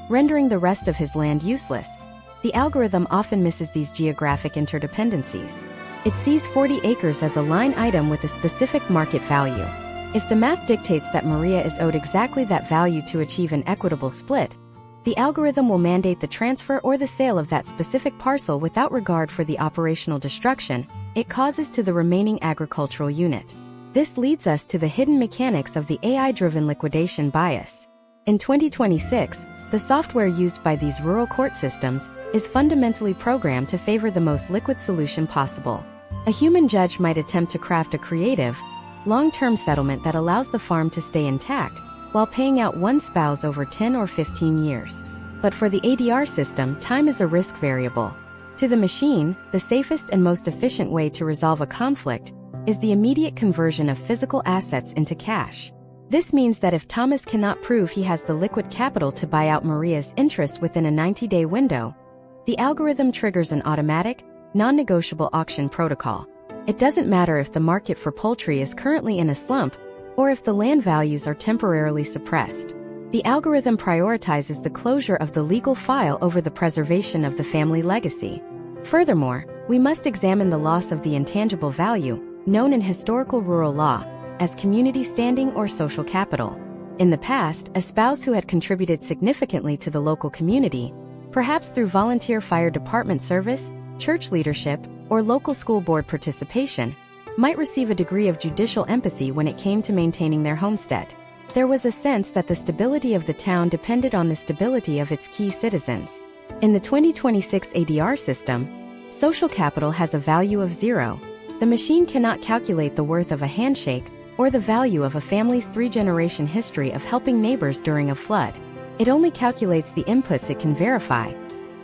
rendering the rest of his land useless, the algorithm often misses these geographic interdependencies. It sees 40 acres as a line item with a specific market value. If the math dictates that Maria is owed exactly that value to achieve an equitable split, the algorithm will mandate the transfer or the sale of that specific parcel without regard for the operational destruction it causes to the remaining agricultural unit. This leads us to the hidden mechanics of the AI-driven liquidation bias. In 2026, the software used by these rural court systems is fundamentally programmed to favor the most liquid solution possible. A human judge might attempt to craft a creative, long-term settlement that allows the farm to stay intact, while paying out one spouse over 10 or 15 years. But for the ADR system, time is a risk variable. To the machine, the safest and most efficient way to resolve a conflict is the immediate conversion of physical assets into cash. This means that if Thomas cannot prove he has the liquid capital to buy out Maria's interest within a 90-day window, the algorithm triggers an automatic, non-negotiable auction protocol. It doesn't matter if the market for poultry is currently in a slump, or if the land values are temporarily suppressed. The algorithm prioritizes the closure of the legal file over the preservation of the family legacy. Furthermore, we must examine the loss of the intangible value, known in historical rural law as community standing or social capital. In the past, a spouse who had contributed significantly to the local community, perhaps through volunteer fire department service, church leadership, or local school board participation, might receive a degree of judicial empathy when it came to maintaining their homestead. There was a sense that the stability of the town depended on the stability of its key citizens. In the 2026 ADR system, Social capital has a value of 0. The machine cannot calculate the worth of a handshake or the value of a family's 3-generation history of helping neighbors during a flood. It only calculates the inputs it can verify: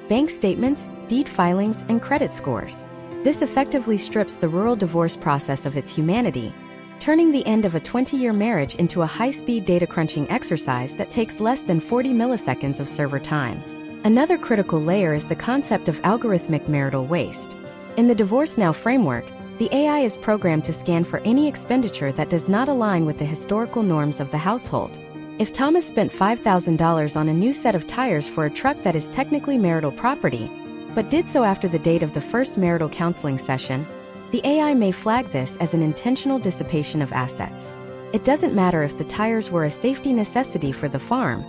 bank statements, deed filings, and credit scores. This effectively strips the rural divorce process of its humanity, turning the end of a 20-year marriage into a high-speed data crunching exercise that takes less than 40 milliseconds of server time. Another critical layer is the concept of algorithmic marital waste. In the Divorce Now framework, the AI is programmed to scan for any expenditure that does not align with the historical norms of the household. If Thomas spent $5,000 on a new set of tires for a truck that is technically marital property, but did so after the date of the first marital counseling session, the AI may flag this as an intentional dissipation of assets. It doesn't matter if the tires were a safety necessity for the farm.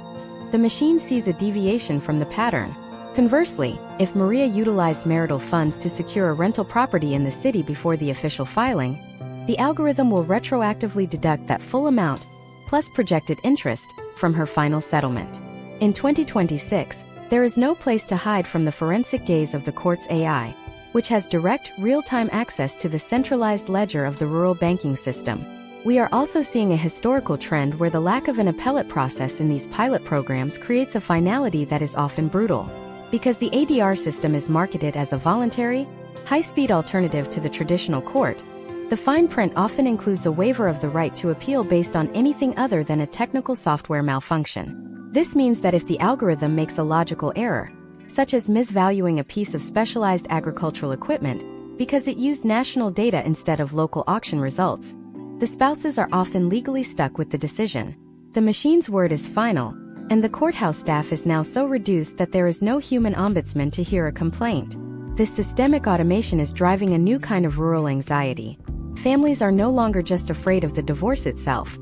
The machine sees a deviation from the pattern. Conversely, if Maria utilized marital funds to secure a rental property in the city before the official filing, the algorithm will retroactively deduct that full amount, plus projected interest, from her final settlement. In 2026, there is no place to hide from the forensic gaze of the court's AI, which has direct, real-time access to the centralized ledger of the rural banking system. We are also seeing a historical trend where the lack of an appellate process in these pilot programs creates a finality that is often brutal. Because the ADR system is marketed as a voluntary, high-speed alternative to the traditional court, the fine print often includes a waiver of the right to appeal based on anything other than a technical software malfunction. This means that if the algorithm makes a logical error, such as misvaluing a piece of specialized agricultural equipment because it used national data instead of local auction results, the spouses are often legally stuck with the decision. The machine's word is final, and the courthouse staff is now so reduced that there is no human ombudsman to hear a complaint. This systemic automation is driving a new kind of rural anxiety. Families are no longer just afraid of the divorce itself.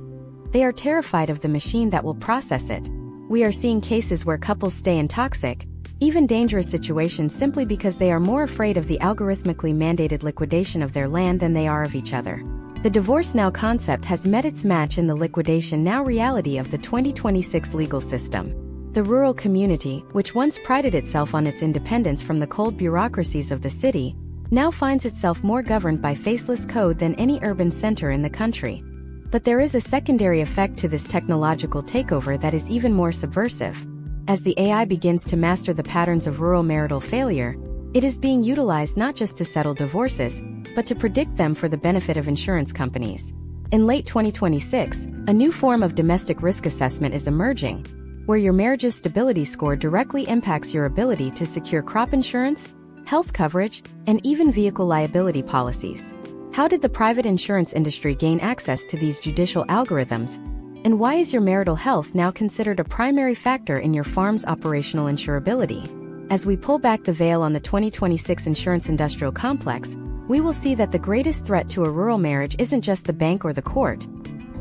They are terrified of the machine that will process it. We are seeing cases where couples stay in toxic, even dangerous situations simply because they are more afraid of the algorithmically mandated liquidation of their land than they are of each other. The Divorce Now concept has met its match in the liquidation now reality of the 2026 legal system. The rural community, which once prided itself on its independence from the cold bureaucracies of the city, now finds itself more governed by faceless code than any urban center in the country. But there is a secondary effect to this technological takeover that is even more subversive. As the AI begins to master the patterns of rural marital failure, it is being utilized not just to settle divorces, but to predict them for the benefit of insurance companies. In late 2026, a new form of domestic risk assessment is emerging, where your marriage's stability score directly impacts your ability to secure crop insurance, health coverage, and even vehicle liability policies. How did the private insurance industry gain access to these judicial algorithms? And why is your marital health now considered a primary factor in your farm's operational insurability? As we pull back the veil on the 2026 insurance industrial complex, we will see that the greatest threat to a rural marriage isn't just the bank or the court.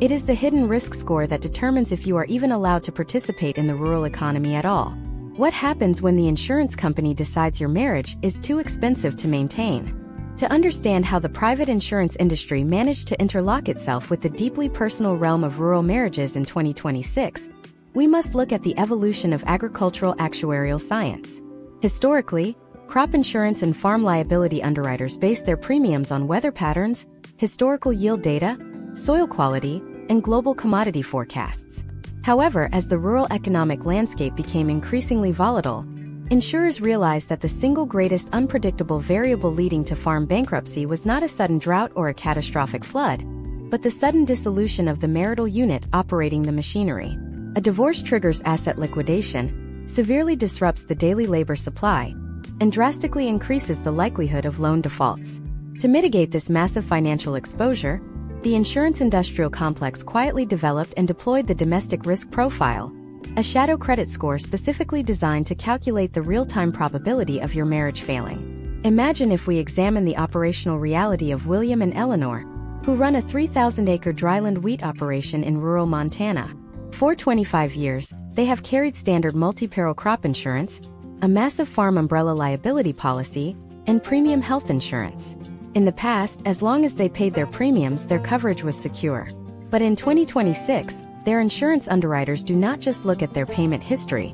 It is the hidden risk score that determines if you are even allowed to participate in the rural economy at all. What happens when the insurance company decides your marriage is too expensive to maintain? To understand how the private insurance industry managed to interlock itself with the deeply personal realm of rural marriages in 2026, we must look at the evolution of agricultural actuarial science. Historically, crop insurance and farm liability underwriters based their premiums on weather patterns, historical yield data, soil quality, and global commodity forecasts. However, as the rural economic landscape became increasingly volatile, insurers realized that the single greatest unpredictable variable leading to farm bankruptcy was not a sudden drought or a catastrophic flood, but the sudden dissolution of the marital unit operating the machinery. A divorce triggers asset liquidation, severely disrupts the daily labor supply, and drastically increases the likelihood of loan defaults. To mitigate this massive financial exposure, the insurance industrial complex quietly developed and deployed the domestic risk profile, a shadow credit score specifically designed to calculate the real-time probability of your marriage failing. Imagine if we examine the operational reality of William and Eleanor, who run a 3,000-acre dryland wheat operation in rural Montana. For 25 years, they have carried standard multi-peril crop insurance, a massive farm umbrella liability policy, and premium health insurance. In the past, as long as they paid their premiums, their coverage was secure. But in 2026, their insurance underwriters do not just look at their payment history.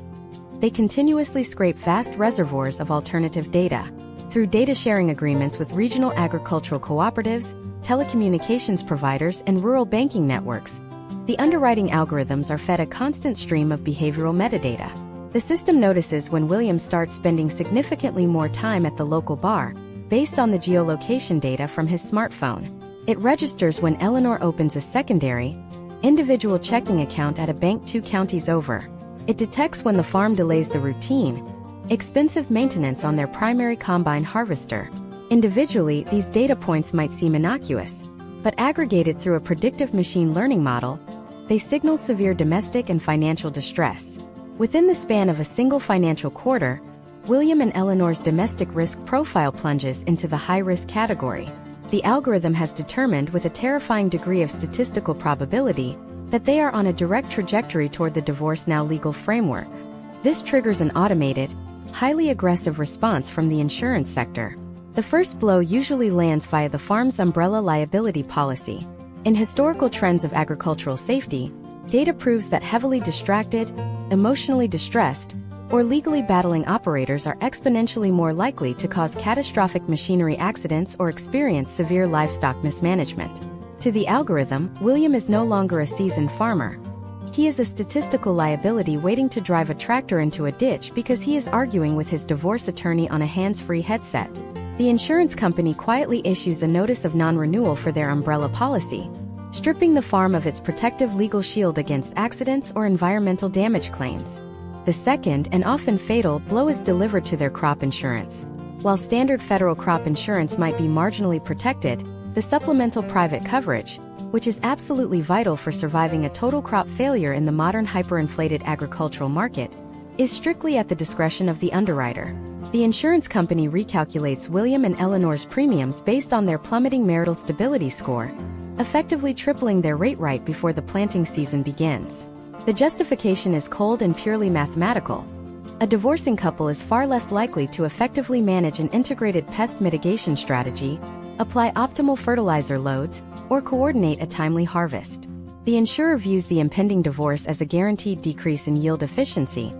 They continuously scrape vast reservoirs of alternative data. through data sharing agreements with regional agricultural cooperatives, telecommunications providers, and rural banking networks. The underwriting algorithms are fed a constant stream of behavioral metadata. The system notices when William starts spending significantly more time at the local bar, based on the geolocation data from his smartphone. It registers when Eleanor opens a secondary, individual checking account at a bank 2 counties over. It detects when the farm delays the routine, expensive maintenance on their primary combine harvester. Individually, these data points might seem innocuous, but aggregated through a predictive machine learning model, they signal severe domestic and financial distress. Within the span of a single financial quarter, William and Eleanor's domestic risk profile plunges into the high-risk category. The algorithm has determined with a terrifying degree of statistical probability that they are on a direct trajectory toward the divorce now legal framework. This triggers an automated, highly aggressive response from the insurance sector. The first blow usually lands via the farm's umbrella liability policy. In historical trends of agricultural safety, data proves that heavily distracted, emotionally distressed, or legally battling operators are exponentially more likely to cause catastrophic machinery accidents or experience severe livestock mismanagement. To the algorithm, William is no longer a seasoned farmer. He is a statistical liability waiting to drive a tractor into a ditch because he is arguing with his divorce attorney on a hands-free headset. The insurance company quietly issues a notice of non-renewal for their umbrella policy, stripping the farm of its protective legal shield against accidents or environmental damage claims. The second, and often fatal, blow is delivered to their crop insurance. While standard federal crop insurance might be marginally protected, the supplemental private coverage, which is absolutely vital for surviving a total crop failure in the modern hyperinflated agricultural market, is strictly at the discretion of the underwriter. The insurance company recalculates William and Eleanor's premiums based on their plummeting marital stability score, effectively tripling their rate right before the planting season begins. The justification is cold and purely mathematical. A divorcing couple is far less likely to effectively manage an integrated pest mitigation strategy, apply optimal fertilizer loads, or coordinate a timely harvest. The insurer views the impending divorce as a guaranteed decrease in yield efficiency,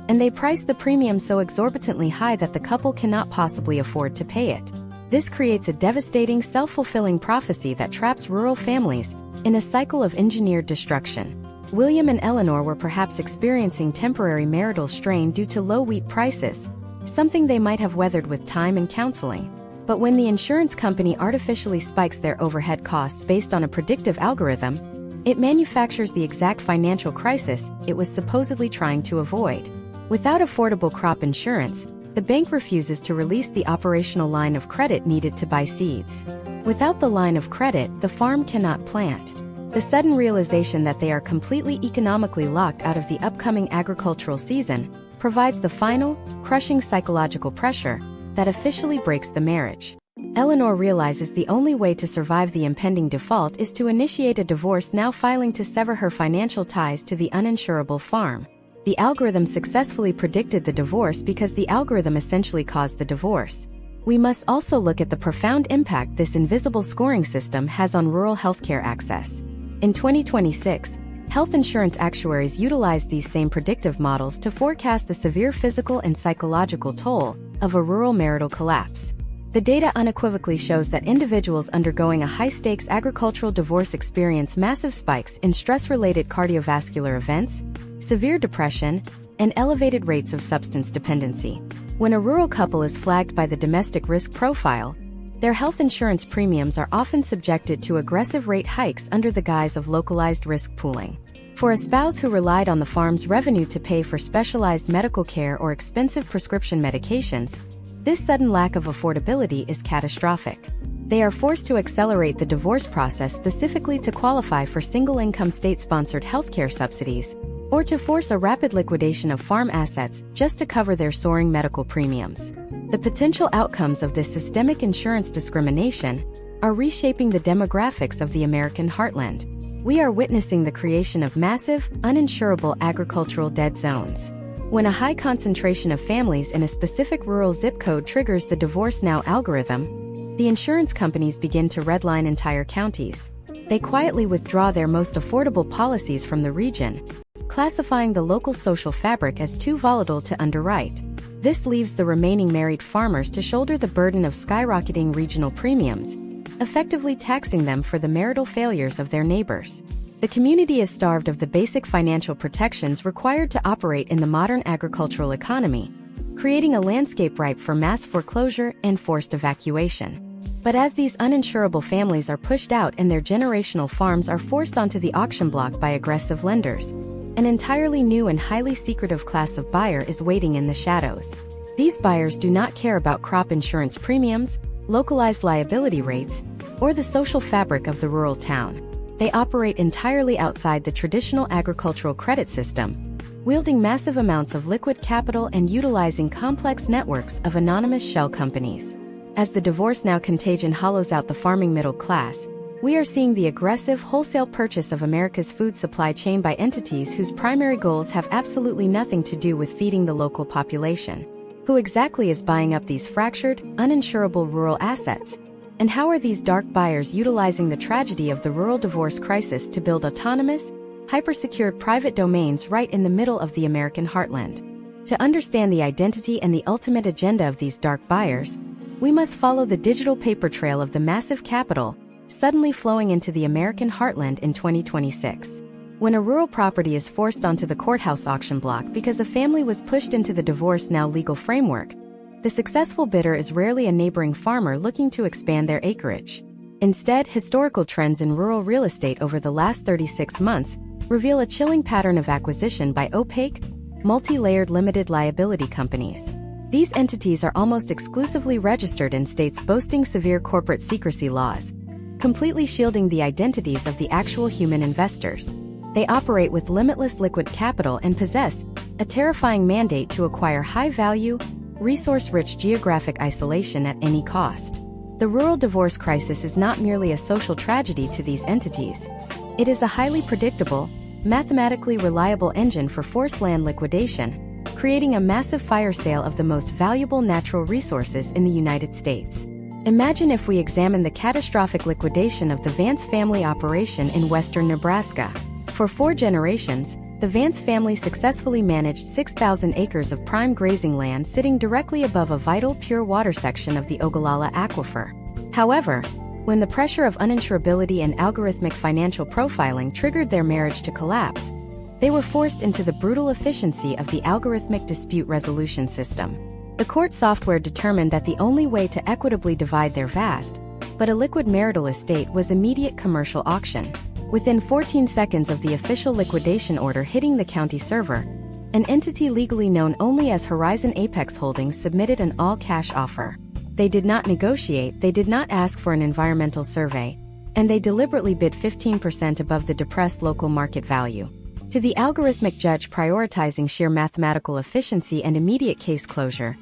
and they price the premium so exorbitantly high that the couple cannot possibly afford to pay it. This creates a devastating, self-fulfilling prophecy that traps rural families in a cycle of engineered destruction. William and Eleanor were perhaps experiencing temporary marital strain due to low wheat prices, something they might have weathered with time and counseling. But when the insurance company artificially spikes their overhead costs based on a predictive algorithm, it manufactures the exact financial crisis it was supposedly trying to avoid. Without affordable crop insurance, the bank refuses to release the operational line of credit needed to buy seeds. Without the line of credit, the farm cannot plant. The sudden realization that they are completely economically locked out of the upcoming agricultural season provides the final, crushing psychological pressure that officially breaks the marriage. Eleanor realizes the only way to survive the impending default is to initiate a divorce, now filing to sever her financial ties to the uninsurable farm. The algorithm successfully predicted the divorce because the algorithm essentially caused the divorce. We must also look at the profound impact this invisible scoring system has on rural healthcare access. In 2026, health insurance actuaries utilized these same predictive models to forecast the severe physical and psychological toll of a rural marital collapse. The data unequivocally shows that individuals undergoing a high-stakes agricultural divorce experience massive spikes in stress-related cardiovascular events, severe depression, and elevated rates of substance dependency. When a rural couple is flagged by the domestic risk profile, their health insurance premiums are often subjected to aggressive rate hikes under the guise of localized risk pooling. For a spouse who relied on the farm's revenue to pay for specialized medical care or expensive prescription medications, this sudden lack of affordability is catastrophic. They are forced to accelerate the divorce process specifically to qualify for single-income state-sponsored healthcare subsidies, or to force a rapid liquidation of farm assets just to cover their soaring medical premiums. The potential outcomes of this systemic insurance discrimination are reshaping the demographics of the American heartland. We are witnessing the creation of massive, uninsurable agricultural dead zones. When a high concentration of families in a specific rural zip code triggers the Divorce Now algorithm, the insurance companies begin to redline entire counties. They quietly withdraw their most affordable policies from the region, classifying the local social fabric as too volatile to underwrite. This leaves the remaining married farmers to shoulder the burden of skyrocketing regional premiums, effectively taxing them for the marital failures of their neighbors. The community is starved of the basic financial protections required to operate in the modern agricultural economy, creating a landscape ripe for mass foreclosure and forced evacuation. But as these uninsurable families are pushed out and their generational farms are forced onto the auction block by aggressive lenders, an entirely new and highly secretive class of buyer is waiting in the shadows. These buyers do not care about crop insurance premiums, localized liability rates, or the social fabric of the rural town. They operate entirely outside the traditional agricultural credit system, wielding massive amounts of liquid capital and utilizing complex networks of anonymous shell companies. As the divorce now contagion hollows out the farming middle class, we are seeing the aggressive wholesale purchase of America's food supply chain by entities whose primary goals have absolutely nothing to do with feeding the local population. Who exactly is buying up these fractured, uninsurable rural assets? And how are these dark buyers utilizing the tragedy of the rural divorce crisis to build autonomous, hyper-secured private domains right in the middle of the American heartland? To understand the identity and the ultimate agenda of these dark buyers, we must follow the digital paper trail of the massive capital suddenly flowing into the American heartland in 2026. When a rural property is forced onto the courthouse auction block because a family was pushed into the divorce now legal framework, the successful bidder is rarely a neighboring farmer looking to expand their acreage. Instead, historical trends in rural real estate over the last 36 months reveal a chilling pattern of acquisition by opaque, multi-layered limited liability companies. These entities are almost exclusively registered in states boasting severe corporate secrecy laws, completely shielding the identities of the actual human investors. They operate with limitless liquid capital and possess a terrifying mandate to acquire high-value, resource-rich geographic isolation at any cost. The rural divorce crisis is not merely a social tragedy to these entities. It is a highly predictable, mathematically reliable engine for forced land liquidation, creating a massive fire sale of the most valuable natural resources in the United States. Imagine if we examine the catastrophic liquidation of the Vance family operation in western Nebraska. For 4 generations, the Vance family successfully managed 6,000 acres of prime grazing land sitting directly above a vital pure water section of the Ogallala Aquifer. However, when the pressure of uninsurability and algorithmic financial profiling triggered their marriage to collapse, they were forced into the brutal efficiency of the algorithmic dispute resolution system. The court software determined that the only way to equitably divide their vast, but illiquid marital estate was immediate commercial auction. Within 14 seconds of the official liquidation order hitting the county server, an entity legally known only as Horizon Apex Holdings submitted an all-cash offer. They did not negotiate, they did not ask for an environmental survey, and they deliberately bid 15% above the depressed local market value. To the algorithmic judge prioritizing sheer mathematical efficiency and immediate case closure,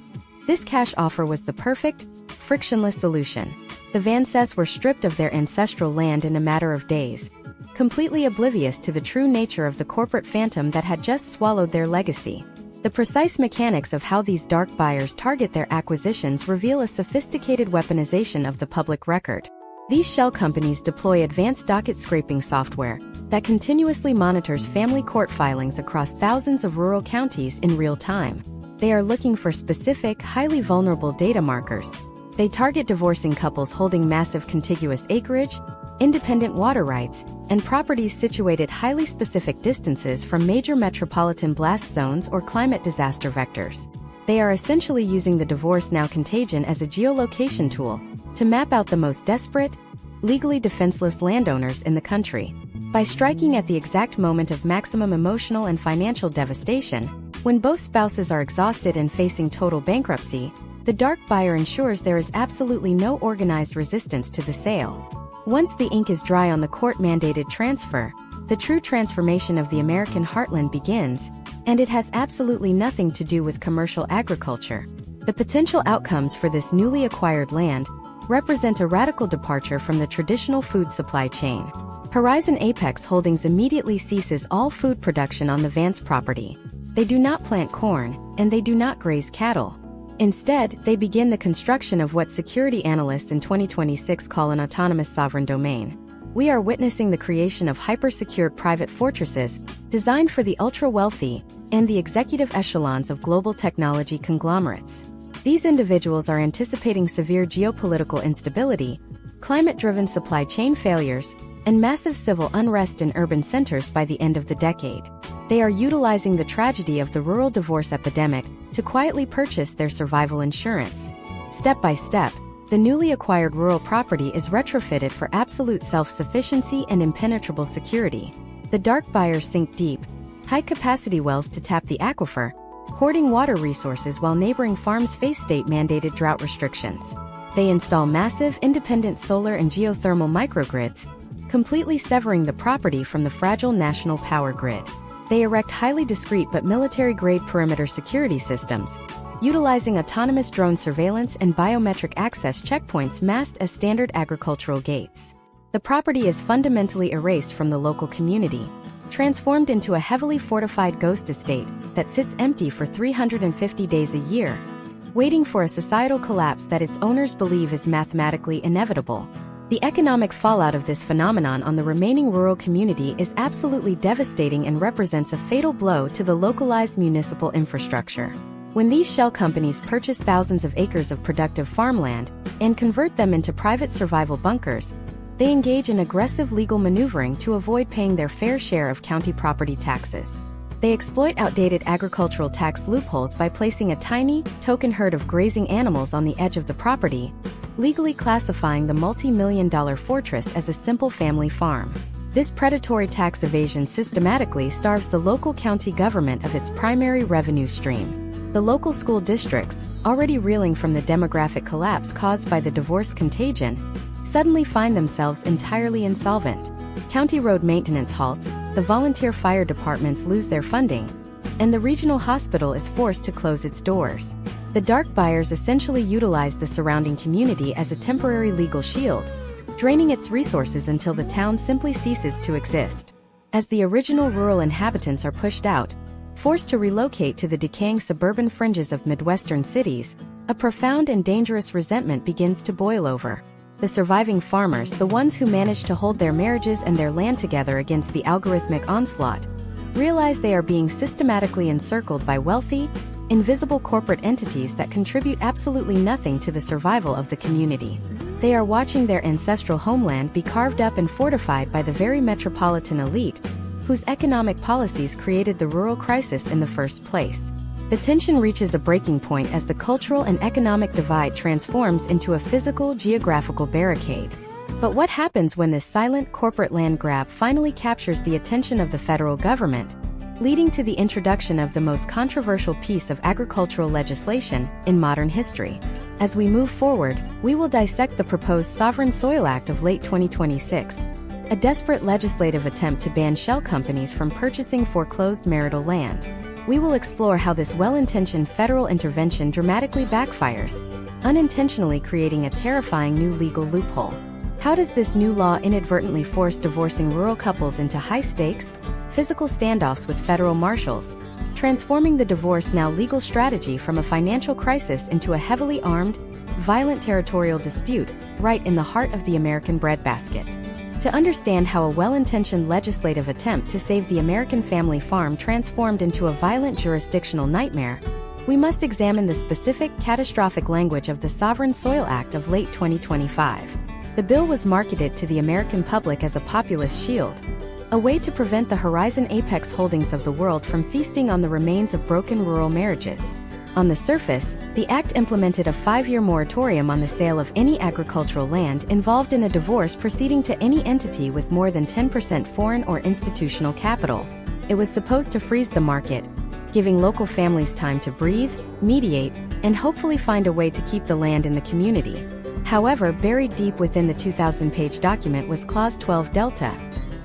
this cash offer was the perfect, frictionless solution. The Vances were stripped of their ancestral land in a matter of days, completely oblivious to the true nature of the corporate phantom that had just swallowed their legacy. The precise mechanics of how these dark buyers target their acquisitions reveal a sophisticated weaponization of the public record. These shell companies deploy advanced docket scraping software that continuously monitors family court filings across thousands of rural counties in real time. They are looking for specific, highly vulnerable data markers. They target divorcing couples holding massive contiguous acreage, independent water rights, and properties situated highly specific distances from major metropolitan blast zones or climate disaster vectors. They are essentially using the divorce now contagion as a geolocation tool to map out the most desperate, legally defenseless landowners in the country. By striking at the exact moment of maximum emotional and financial devastation, when both spouses are exhausted and facing total bankruptcy, the dark buyer ensures there is absolutely no organized resistance to the sale. Once the ink is dry on the court-mandated transfer, the true transformation of the American heartland begins, and it has absolutely nothing to do with commercial agriculture. The potential outcomes for this newly acquired land represent a radical departure from the traditional food supply chain. Horizon Apex Holdings immediately ceases all food production on the Vance property. They do not plant corn, and they do not graze cattle. Instead, they begin the construction of what security analysts in 2026 call an autonomous sovereign domain. We are witnessing the creation of hyper-secured private fortresses designed for the ultra-wealthy, and the executive echelons of global technology conglomerates. These individuals are anticipating severe geopolitical instability, climate-driven supply chain failures, and massive civil unrest in urban centers by the end of the decade. They are utilizing the tragedy of the rural divorce epidemic to quietly purchase their survival insurance. Step by step, the newly acquired rural property is retrofitted for absolute self-sufficiency and impenetrable security. The dark buyers sink deep, high-capacity wells to tap the aquifer, hoarding water resources while neighboring farms face state-mandated drought restrictions. They install massive, independent solar and geothermal microgrids, completely severing the property from the fragile national power grid. They erect highly discreet but military-grade perimeter security systems, utilizing autonomous drone surveillance and biometric access checkpoints masked as standard agricultural gates. The property is fundamentally erased from the local community, transformed into a heavily fortified ghost estate that sits empty for 350 days a year, waiting for a societal collapse that its owners believe is mathematically inevitable. The economic fallout of this phenomenon on the remaining rural community is absolutely devastating and represents a fatal blow to the localized municipal infrastructure. When these shell companies purchase thousands of acres of productive farmland and convert them into private survival bunkers, they engage in aggressive legal maneuvering to avoid paying their fair share of county property taxes. They exploit outdated agricultural tax loopholes by placing a tiny, token herd of grazing animals on the edge of the property, legally classifying the multi-million-dollar fortress as a simple family farm. This predatory tax evasion systematically starves the local county government of its primary revenue stream. The local school districts, already reeling from the demographic collapse caused by the divorce contagion, suddenly find themselves entirely insolvent. County road maintenance halts, the volunteer fire departments lose their funding, and the regional hospital is forced to close its doors. The dark buyers essentially utilize the surrounding community as a temporary legal shield, draining its resources until the town simply ceases to exist. As the original rural inhabitants are pushed out, forced to relocate to the decaying suburban fringes of Midwestern cities, a profound and dangerous resentment begins to boil over. The surviving farmers, the ones who managed to hold their marriages and their land together against the algorithmic onslaught, realize they are being systematically encircled by wealthy, invisible corporate entities that contribute absolutely nothing to the survival of the community. They are watching their ancestral homeland be carved up and fortified by the very metropolitan elite, whose economic policies created the rural crisis in the first place. The tension reaches a breaking point as the cultural and economic divide transforms into a physical, geographical barricade. But what happens when this silent corporate land grab finally captures the attention of the federal government, leading to the introduction of the most controversial piece of agricultural legislation in modern history? As we move forward, we will dissect the proposed Sovereign Soil Act of late 2026, a desperate legislative attempt to ban shell companies from purchasing foreclosed marital land. We will explore how this well-intentioned federal intervention dramatically backfires, unintentionally creating a terrifying new legal loophole. How does this new law inadvertently force divorcing rural couples into high-stakes, physical standoffs with federal marshals, transforming the divorce now legal strategy from a financial crisis into a heavily armed, violent territorial dispute right in the heart of the American breadbasket? To understand how a well-intentioned legislative attempt to save the American family farm transformed into a violent jurisdictional nightmare, we must examine the specific, catastrophic language of the Sovereign Soil Act of late 2025. The bill was marketed to the American public as a populist shield, a way to prevent the Horizon Apex holdings of the world from feasting on the remains of broken rural marriages. On the surface, the act implemented a 5-year moratorium on the sale of any agricultural land involved in a divorce proceeding to any entity with more than 10% foreign or institutional capital. It was supposed to freeze the market, giving local families time to breathe, mediate, and hopefully find a way to keep the land in the community. However, buried deep within the 2,000-page document was Clause 12 Delta,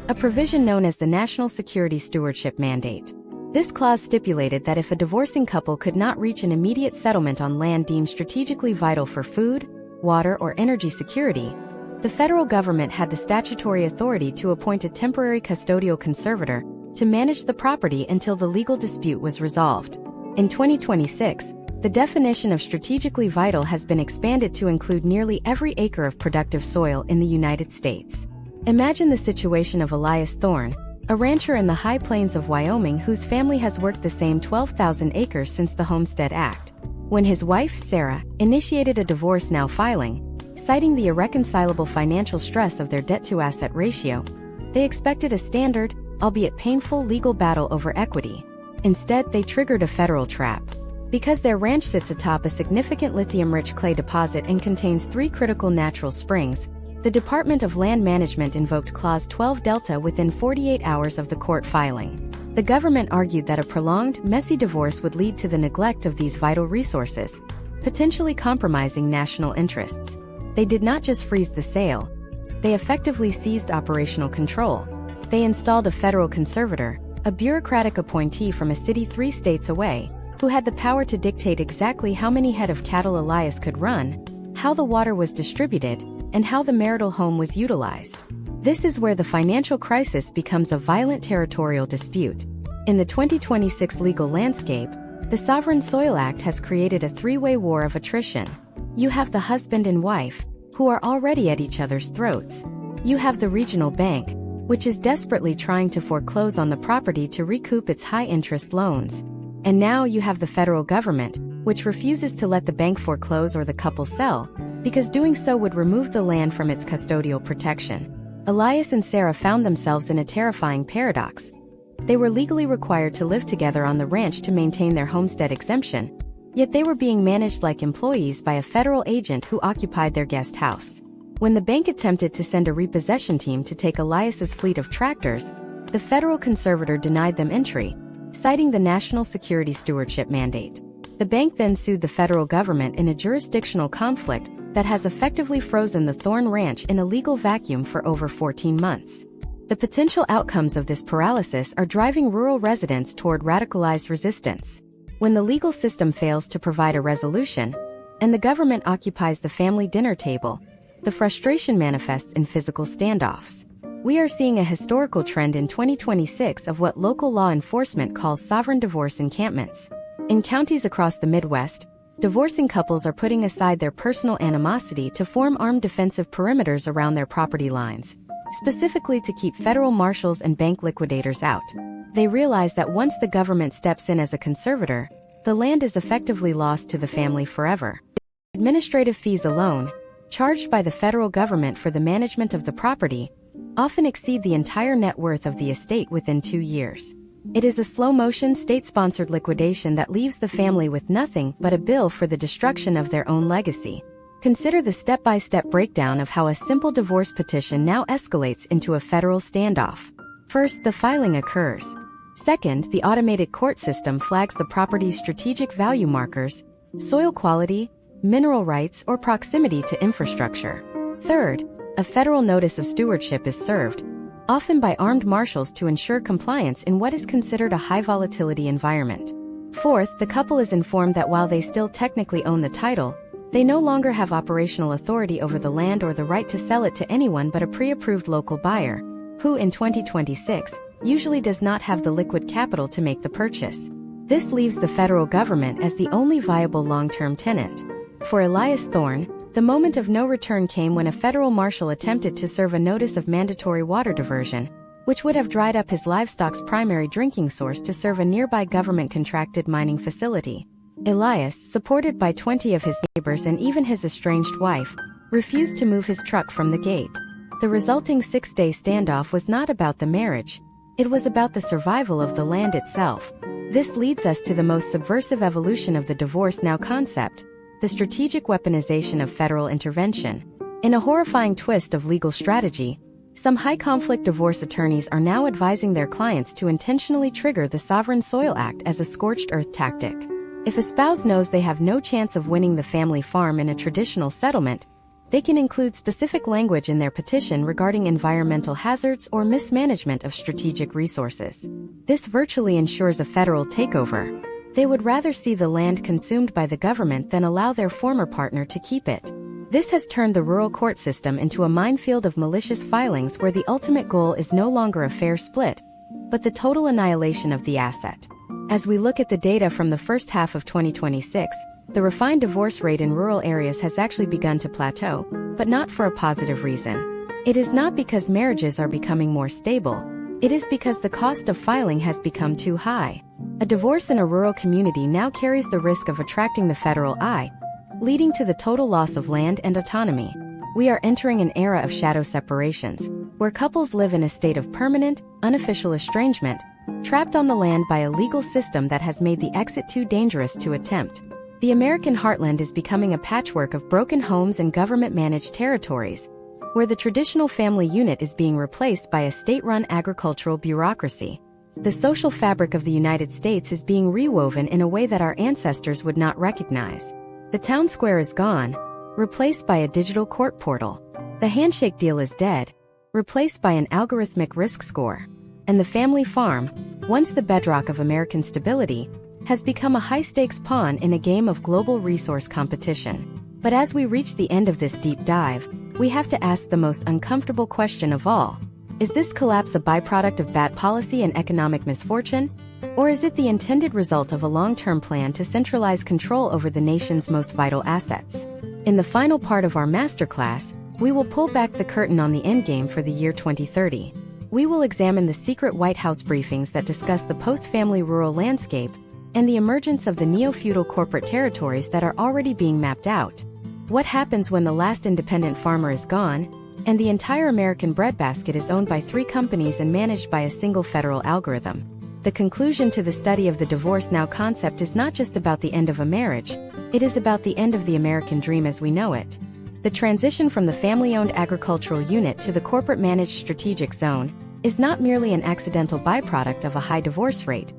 a provision known as the National Security Stewardship Mandate. This clause stipulated that if a divorcing couple could not reach an immediate settlement on land deemed strategically vital for food, water, or energy security, the federal government had the statutory authority to appoint a temporary custodial conservator to manage the property until the legal dispute was resolved. In 2026, the definition of strategically vital has been expanded to include nearly every acre of productive soil in the United States. Imagine the situation of Elias Thorne, a rancher in the high plains of Wyoming whose family has worked the same 12,000 acres since the Homestead Act. When his wife, Sarah, initiated a divorce now filing, citing the irreconcilable financial stress of their debt-to-asset ratio, they expected a standard, albeit painful, legal battle over equity. Instead, they triggered a federal trap. Because their ranch sits atop a significant lithium-rich clay deposit and contains 3 critical natural springs, the Department of Land Management invoked Clause 12 Delta within 48 hours of the court filing. The government argued that a prolonged, messy divorce would lead to the neglect of these vital resources, potentially compromising national interests. They did not just freeze the sale, they effectively seized operational control. They installed a federal conservator, a bureaucratic appointee from a city 3 states away, who had the power to dictate exactly how many head of cattle Elias could run, how the water was distributed, and how the marital home was utilized. This is where the financial crisis becomes a violent territorial dispute. In the 2026 legal landscape, the Sovereign Soil Act has created a 3-way war of attrition. You have the husband and wife, who are already at each other's throats. You have the regional bank, which is desperately trying to foreclose on the property to recoup its high-interest loans. And now you have the federal government, which refuses to let the bank foreclose or the couple sell, because doing so would remove the land from its custodial protection. Elias and Sarah found themselves in a terrifying paradox. They were legally required to live together on the ranch to maintain their homestead exemption, yet they were being managed like employees by a federal agent who occupied their guest house. When the bank attempted to send a repossession team to take Elias's fleet of tractors, the federal conservator denied them entry, citing the National Security Stewardship Mandate. The bank then sued the federal government in a jurisdictional conflict that has effectively frozen the Thorn Ranch in a legal vacuum for over 14 months. The potential outcomes of this paralysis are driving rural residents toward radicalized resistance. When the legal system fails to provide a resolution, and the government occupies the family dinner table, the frustration manifests in physical standoffs. We are seeing a historical trend in 2026 of what local law enforcement calls sovereign divorce encampments. In counties across the Midwest, divorcing couples are putting aside their personal animosity to form armed defensive perimeters around their property lines, specifically to keep federal marshals and bank liquidators out. They realize that once the government steps in as a conservator, the land is effectively lost to the family forever. Administrative fees alone, charged by the federal government for the management of the property, often exceed the entire net worth of the estate within 2 years. It is a slow-motion, state-sponsored liquidation that leaves the family with nothing but a bill for the destruction of their own legacy. Consider the step-by-step breakdown of how a simple divorce petition now escalates into a federal standoff. First, the filing occurs. Second, the automated court system flags the property's strategic value markers, soil quality, mineral rights, or proximity to infrastructure. Third, a federal notice of stewardship is served, often by armed marshals to ensure compliance in what is considered a high-volatility environment. Fourth, the couple is informed that while they still technically own the title, they no longer have operational authority over the land or the right to sell it to anyone but a pre-approved local buyer, who in 2026 usually does not have the liquid capital to make the purchase. This leaves the federal government as the only viable long-term tenant. For Elias Thorne, the moment of no return came when a federal marshal attempted to serve a notice of mandatory water diversion, which would have dried up his livestock's primary drinking source to serve a nearby government-contracted mining facility. Elias, supported by 20 of his neighbors and even his estranged wife, refused to move his truck from the gate. The resulting 6-day standoff was not about the marriage. It was about the survival of the land itself. This leads us to the most subversive evolution of the divorce now concept, the strategic weaponization of federal intervention. In a horrifying twist of legal strategy, some high-conflict divorce attorneys are now advising their clients to intentionally trigger the Sovereign Soil Act as a scorched earth tactic. If a spouse knows they have no chance of winning the family farm in a traditional settlement, they can include specific language in their petition regarding environmental hazards or mismanagement of strategic resources. This virtually ensures a federal takeover. They would rather see the land consumed by the government than allow their former partner to keep it. This has turned the rural court system into a minefield of malicious filings where the ultimate goal is no longer a fair split, but the total annihilation of the asset. As we look at the data from the first half of 2026, the refined divorce rate in rural areas has actually begun to plateau, but not for a positive reason. It is not because marriages are becoming more stable, It is because the cost of filing has become too high. A divorce in a rural community now carries the risk of attracting the federal eye, leading to the total loss of land and autonomy. We are entering an era of shadow separations, where couples live in a state of permanent, unofficial estrangement, trapped on the land by a legal system that has made the exit too dangerous to attempt. The American heartland is becoming a patchwork of broken homes and government-managed territories, where the traditional family unit is being replaced by a state-run agricultural bureaucracy. The social fabric of the United States is being rewoven in a way that our ancestors would not recognize. The town square is gone, replaced by a digital court portal. The handshake deal is dead, replaced by an algorithmic risk score. And the family farm, once the bedrock of American stability, has become a high-stakes pawn in a game of global resource competition. But as we reach the end of this deep dive, we have to ask the most uncomfortable question of all. Is this collapse a byproduct of bad policy and economic misfortune? Or is it the intended result of a long-term plan to centralize control over the nation's most vital assets? In the final part of our masterclass, we will pull back the curtain on the endgame for the year 2030. We will examine the secret White House briefings that discuss the post-family rural landscape and the emergence of the neo-feudal corporate territories that are already being mapped out. What happens when the last independent farmer is gone, and the entire American breadbasket is owned by 3 companies and managed by a single federal algorithm? The conclusion to the study of the divorce now concept is not just about the end of a marriage, it is about the end of the American dream as we know it. The transition from the family-owned agricultural unit to the corporate-managed strategic zone is not merely an accidental byproduct of a high divorce rate.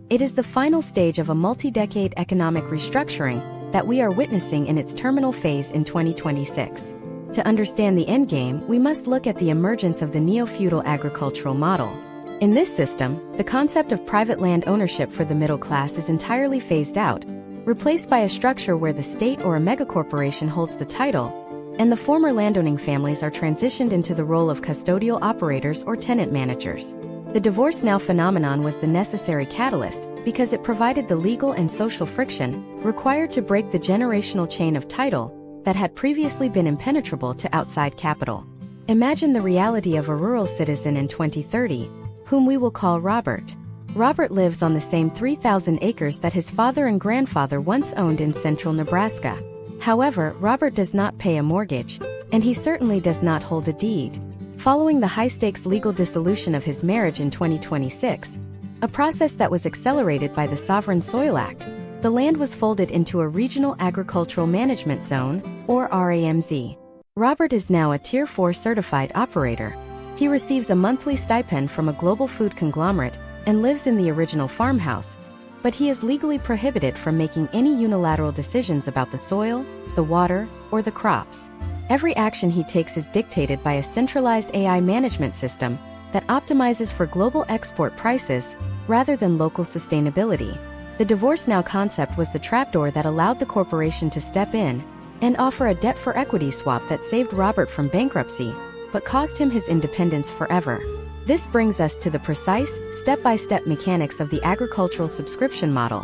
It is the final stage of a multi-decade economic restructuring that we are witnessing in its terminal phase in 2026. To understand the endgame, we must look at the emergence of the neo-feudal agricultural model. In this system, the concept of private land ownership for the middle class is entirely phased out, replaced by a structure where the state or a megacorporation holds the title, and the former landowning families are transitioned into the role of custodial operators or tenant managers. The divorce now phenomenon was the necessary catalyst because it provided the legal and social friction required to break the generational chain of title that had previously been impenetrable to outside capital. Imagine the reality of a rural citizen in 2030, whom we will call Robert. Robert lives on the same 3,000 acres that his father and grandfather once owned in central Nebraska. However, Robert does not pay a mortgage, and he certainly does not hold a deed. Following the high-stakes legal dissolution of his marriage in 2026, a process that was accelerated by the Sovereign Soil Act, the land was folded into a Regional Agricultural Management Zone, or RAMZ. Robert is now a Tier 4 certified operator. He receives a monthly stipend from a global food conglomerate and lives in the original farmhouse, but he is legally prohibited from making any unilateral decisions about the soil, the water, or the crops. Every action he takes is dictated by a centralized AI management system that optimizes for global export prices rather than local sustainability. The divorce now concept was the trapdoor that allowed the corporation to step in and offer a debt-for-equity swap that saved Robert from bankruptcy, but cost him his independence forever. This brings us to the precise, step-by-step mechanics of the agricultural subscription model,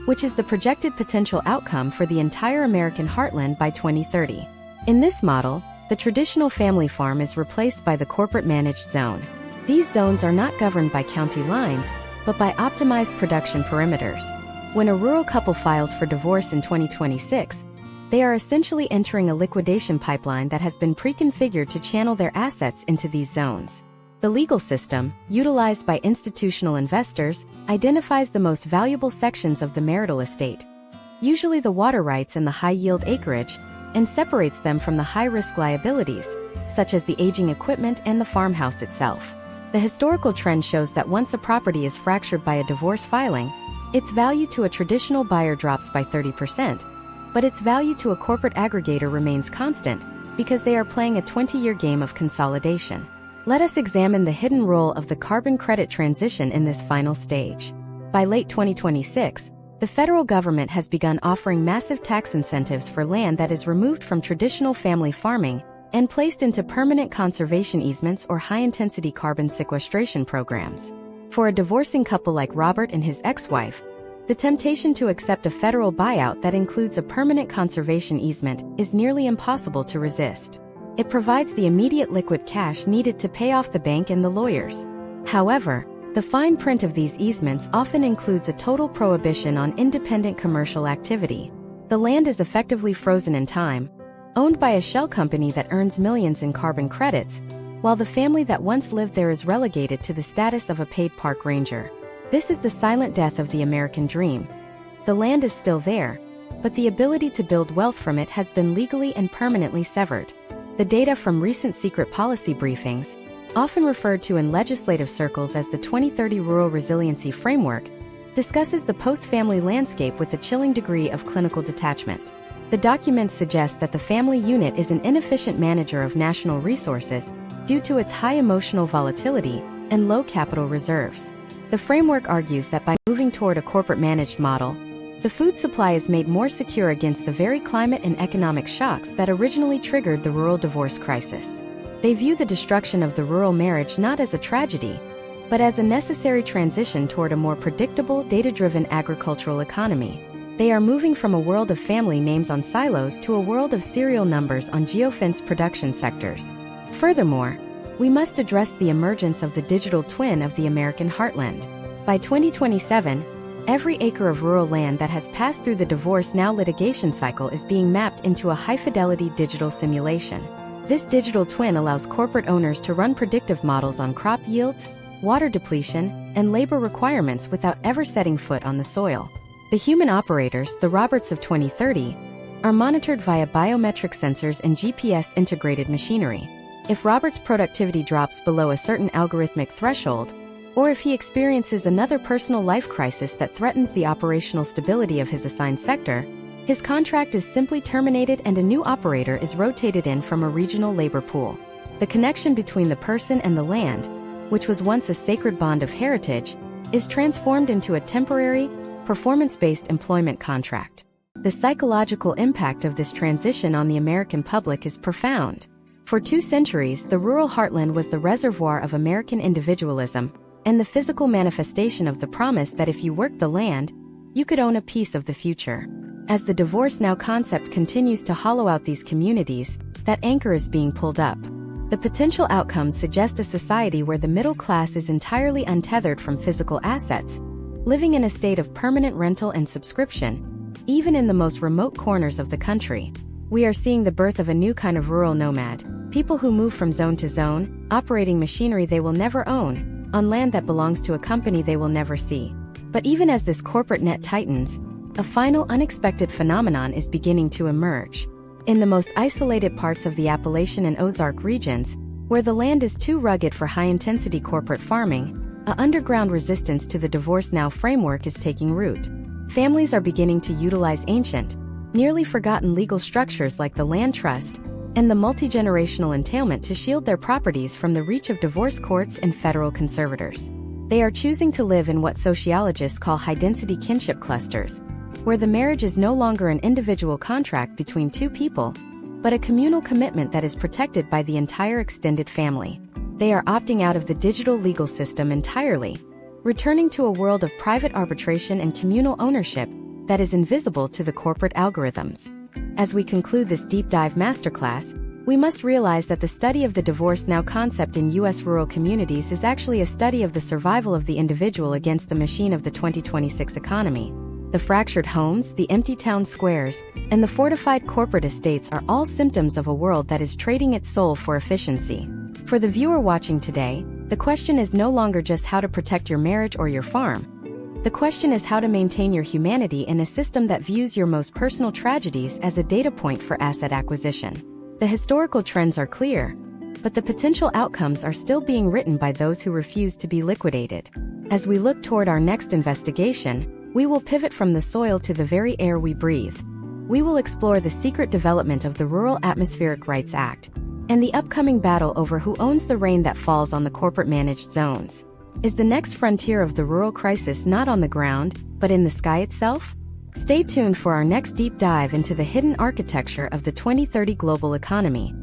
which is the projected potential outcome for the entire American heartland by 2030. In this model, the traditional family farm is replaced by the corporate-managed zone. These zones are not governed by county lines, but by optimized production perimeters. When a rural couple files for divorce in 2026, they are essentially entering a liquidation pipeline that has been pre-configured to channel their assets into these zones. The legal system, utilized by institutional investors, identifies the most valuable sections of the marital estate, usually the water rights and the high-yield acreage, and separates them from the high-risk liabilities, such as the aging equipment and the farmhouse itself. The historical trend shows that once a property is fractured by a divorce filing, its value to a traditional buyer drops by 30%, but its value to a corporate aggregator remains constant because they are playing a 20-year game of consolidation. Let us examine the hidden role of the carbon credit transition in this final stage. By late 2026, the federal government has begun offering massive tax incentives for land that is removed from traditional family farming and placed into permanent conservation easements or high-intensity carbon sequestration programs. For a divorcing couple like Robert and his ex-wife, the temptation to accept a federal buyout that includes a permanent conservation easement is nearly impossible to resist. It provides the immediate liquid cash needed to pay off the bank and the lawyers. However, the fine print of these easements often includes a total prohibition on independent commercial activity. The land is effectively frozen in time, owned by a shell company that earns millions in carbon credits, while the family that once lived there is relegated to the status of a paid park ranger. This is the silent death of the American dream. The land is still there, but the ability to build wealth from it has been legally and permanently severed. The data from recent secret policy briefings, often referred to in legislative circles as the 2030 Rural Resiliency Framework, discusses the post-family landscape with a chilling degree of clinical detachment. The documents suggest that the family unit is an inefficient manager of national resources due to its high emotional volatility and low capital reserves. The framework argues that by moving toward a corporate-managed model, the food supply is made more secure against the very climate and economic shocks that originally triggered the rural divorce crisis. They view the destruction of the rural marriage not as a tragedy, but as a necessary transition toward a more predictable, data-driven agricultural economy. They are moving from a world of family names on silos to a world of serial numbers on geofenced production sectors. Furthermore, we must address the emergence of the digital twin of the American heartland. By 2027, every acre of rural land that has passed through the divorce now litigation cycle is being mapped into a high-fidelity digital simulation. This digital twin allows corporate owners to run predictive models on crop yields, water depletion, and labor requirements without ever setting foot on the soil. The human operators, the Roberts of 2030, are monitored via biometric sensors and GPS-integrated machinery. If Robert's productivity drops below a certain algorithmic threshold, or if he experiences another personal life crisis that threatens the operational stability of his assigned sector, his contract is simply terminated and a new operator is rotated in from a regional labor pool. The connection between the person and the land, which was once a sacred bond of heritage, is transformed into a temporary, performance-based employment contract. The psychological impact of this transition on the American public is profound. For 2 centuries, the rural heartland was the reservoir of American individualism and the physical manifestation of the promise that if you worked the land, you could own a piece of the future. As the divorce now concept continues to hollow out these communities, that anchor is being pulled up. The potential outcomes suggest a society where the middle class is entirely untethered from physical assets, living in a state of permanent rental and subscription, even in the most remote corners of the country. We are seeing the birth of a new kind of rural nomad, people who move from zone to zone, operating machinery they will never own, on land that belongs to a company they will never see. But even as this corporate net tightens, a final unexpected phenomenon is beginning to emerge. In the most isolated parts of the Appalachian and Ozark regions, where the land is too rugged for high-intensity corporate farming, an underground resistance to the Divorce Now framework is taking root. Families are beginning to utilize ancient, nearly forgotten legal structures like the land trust and the multi-generational entailment to shield their properties from the reach of divorce courts and federal conservators. They are choosing to live in what sociologists call high-density kinship clusters, where the marriage is no longer an individual contract between 2 people, but a communal commitment that is protected by the entire extended family. They are opting out of the digital legal system entirely, returning to a world of private arbitration and communal ownership that is invisible to the corporate algorithms. As we conclude this deep dive masterclass, we must realize that the study of the Divorce Now concept in U.S. rural communities is actually a study of the survival of the individual against the machine of the 2026 economy. The fractured homes, the empty town squares, and the fortified corporate estates are all symptoms of a world that is trading its soul for efficiency. For the viewer watching today, the question is no longer just how to protect your marriage or your farm. The question is how to maintain your humanity in a system that views your most personal tragedies as a data point for asset acquisition. The historical trends are clear, but the potential outcomes are still being written by those who refuse to be liquidated. As we look toward our next investigation, we will pivot from the soil to the very air we breathe. We will explore the secret development of the Rural Atmospheric Rights Act and the upcoming battle over who owns the rain that falls on the corporate-managed zones. Is the next frontier of the rural crisis not on the ground, but in the sky itself? Stay tuned for our next deep dive into the hidden architecture of the 2030 global economy,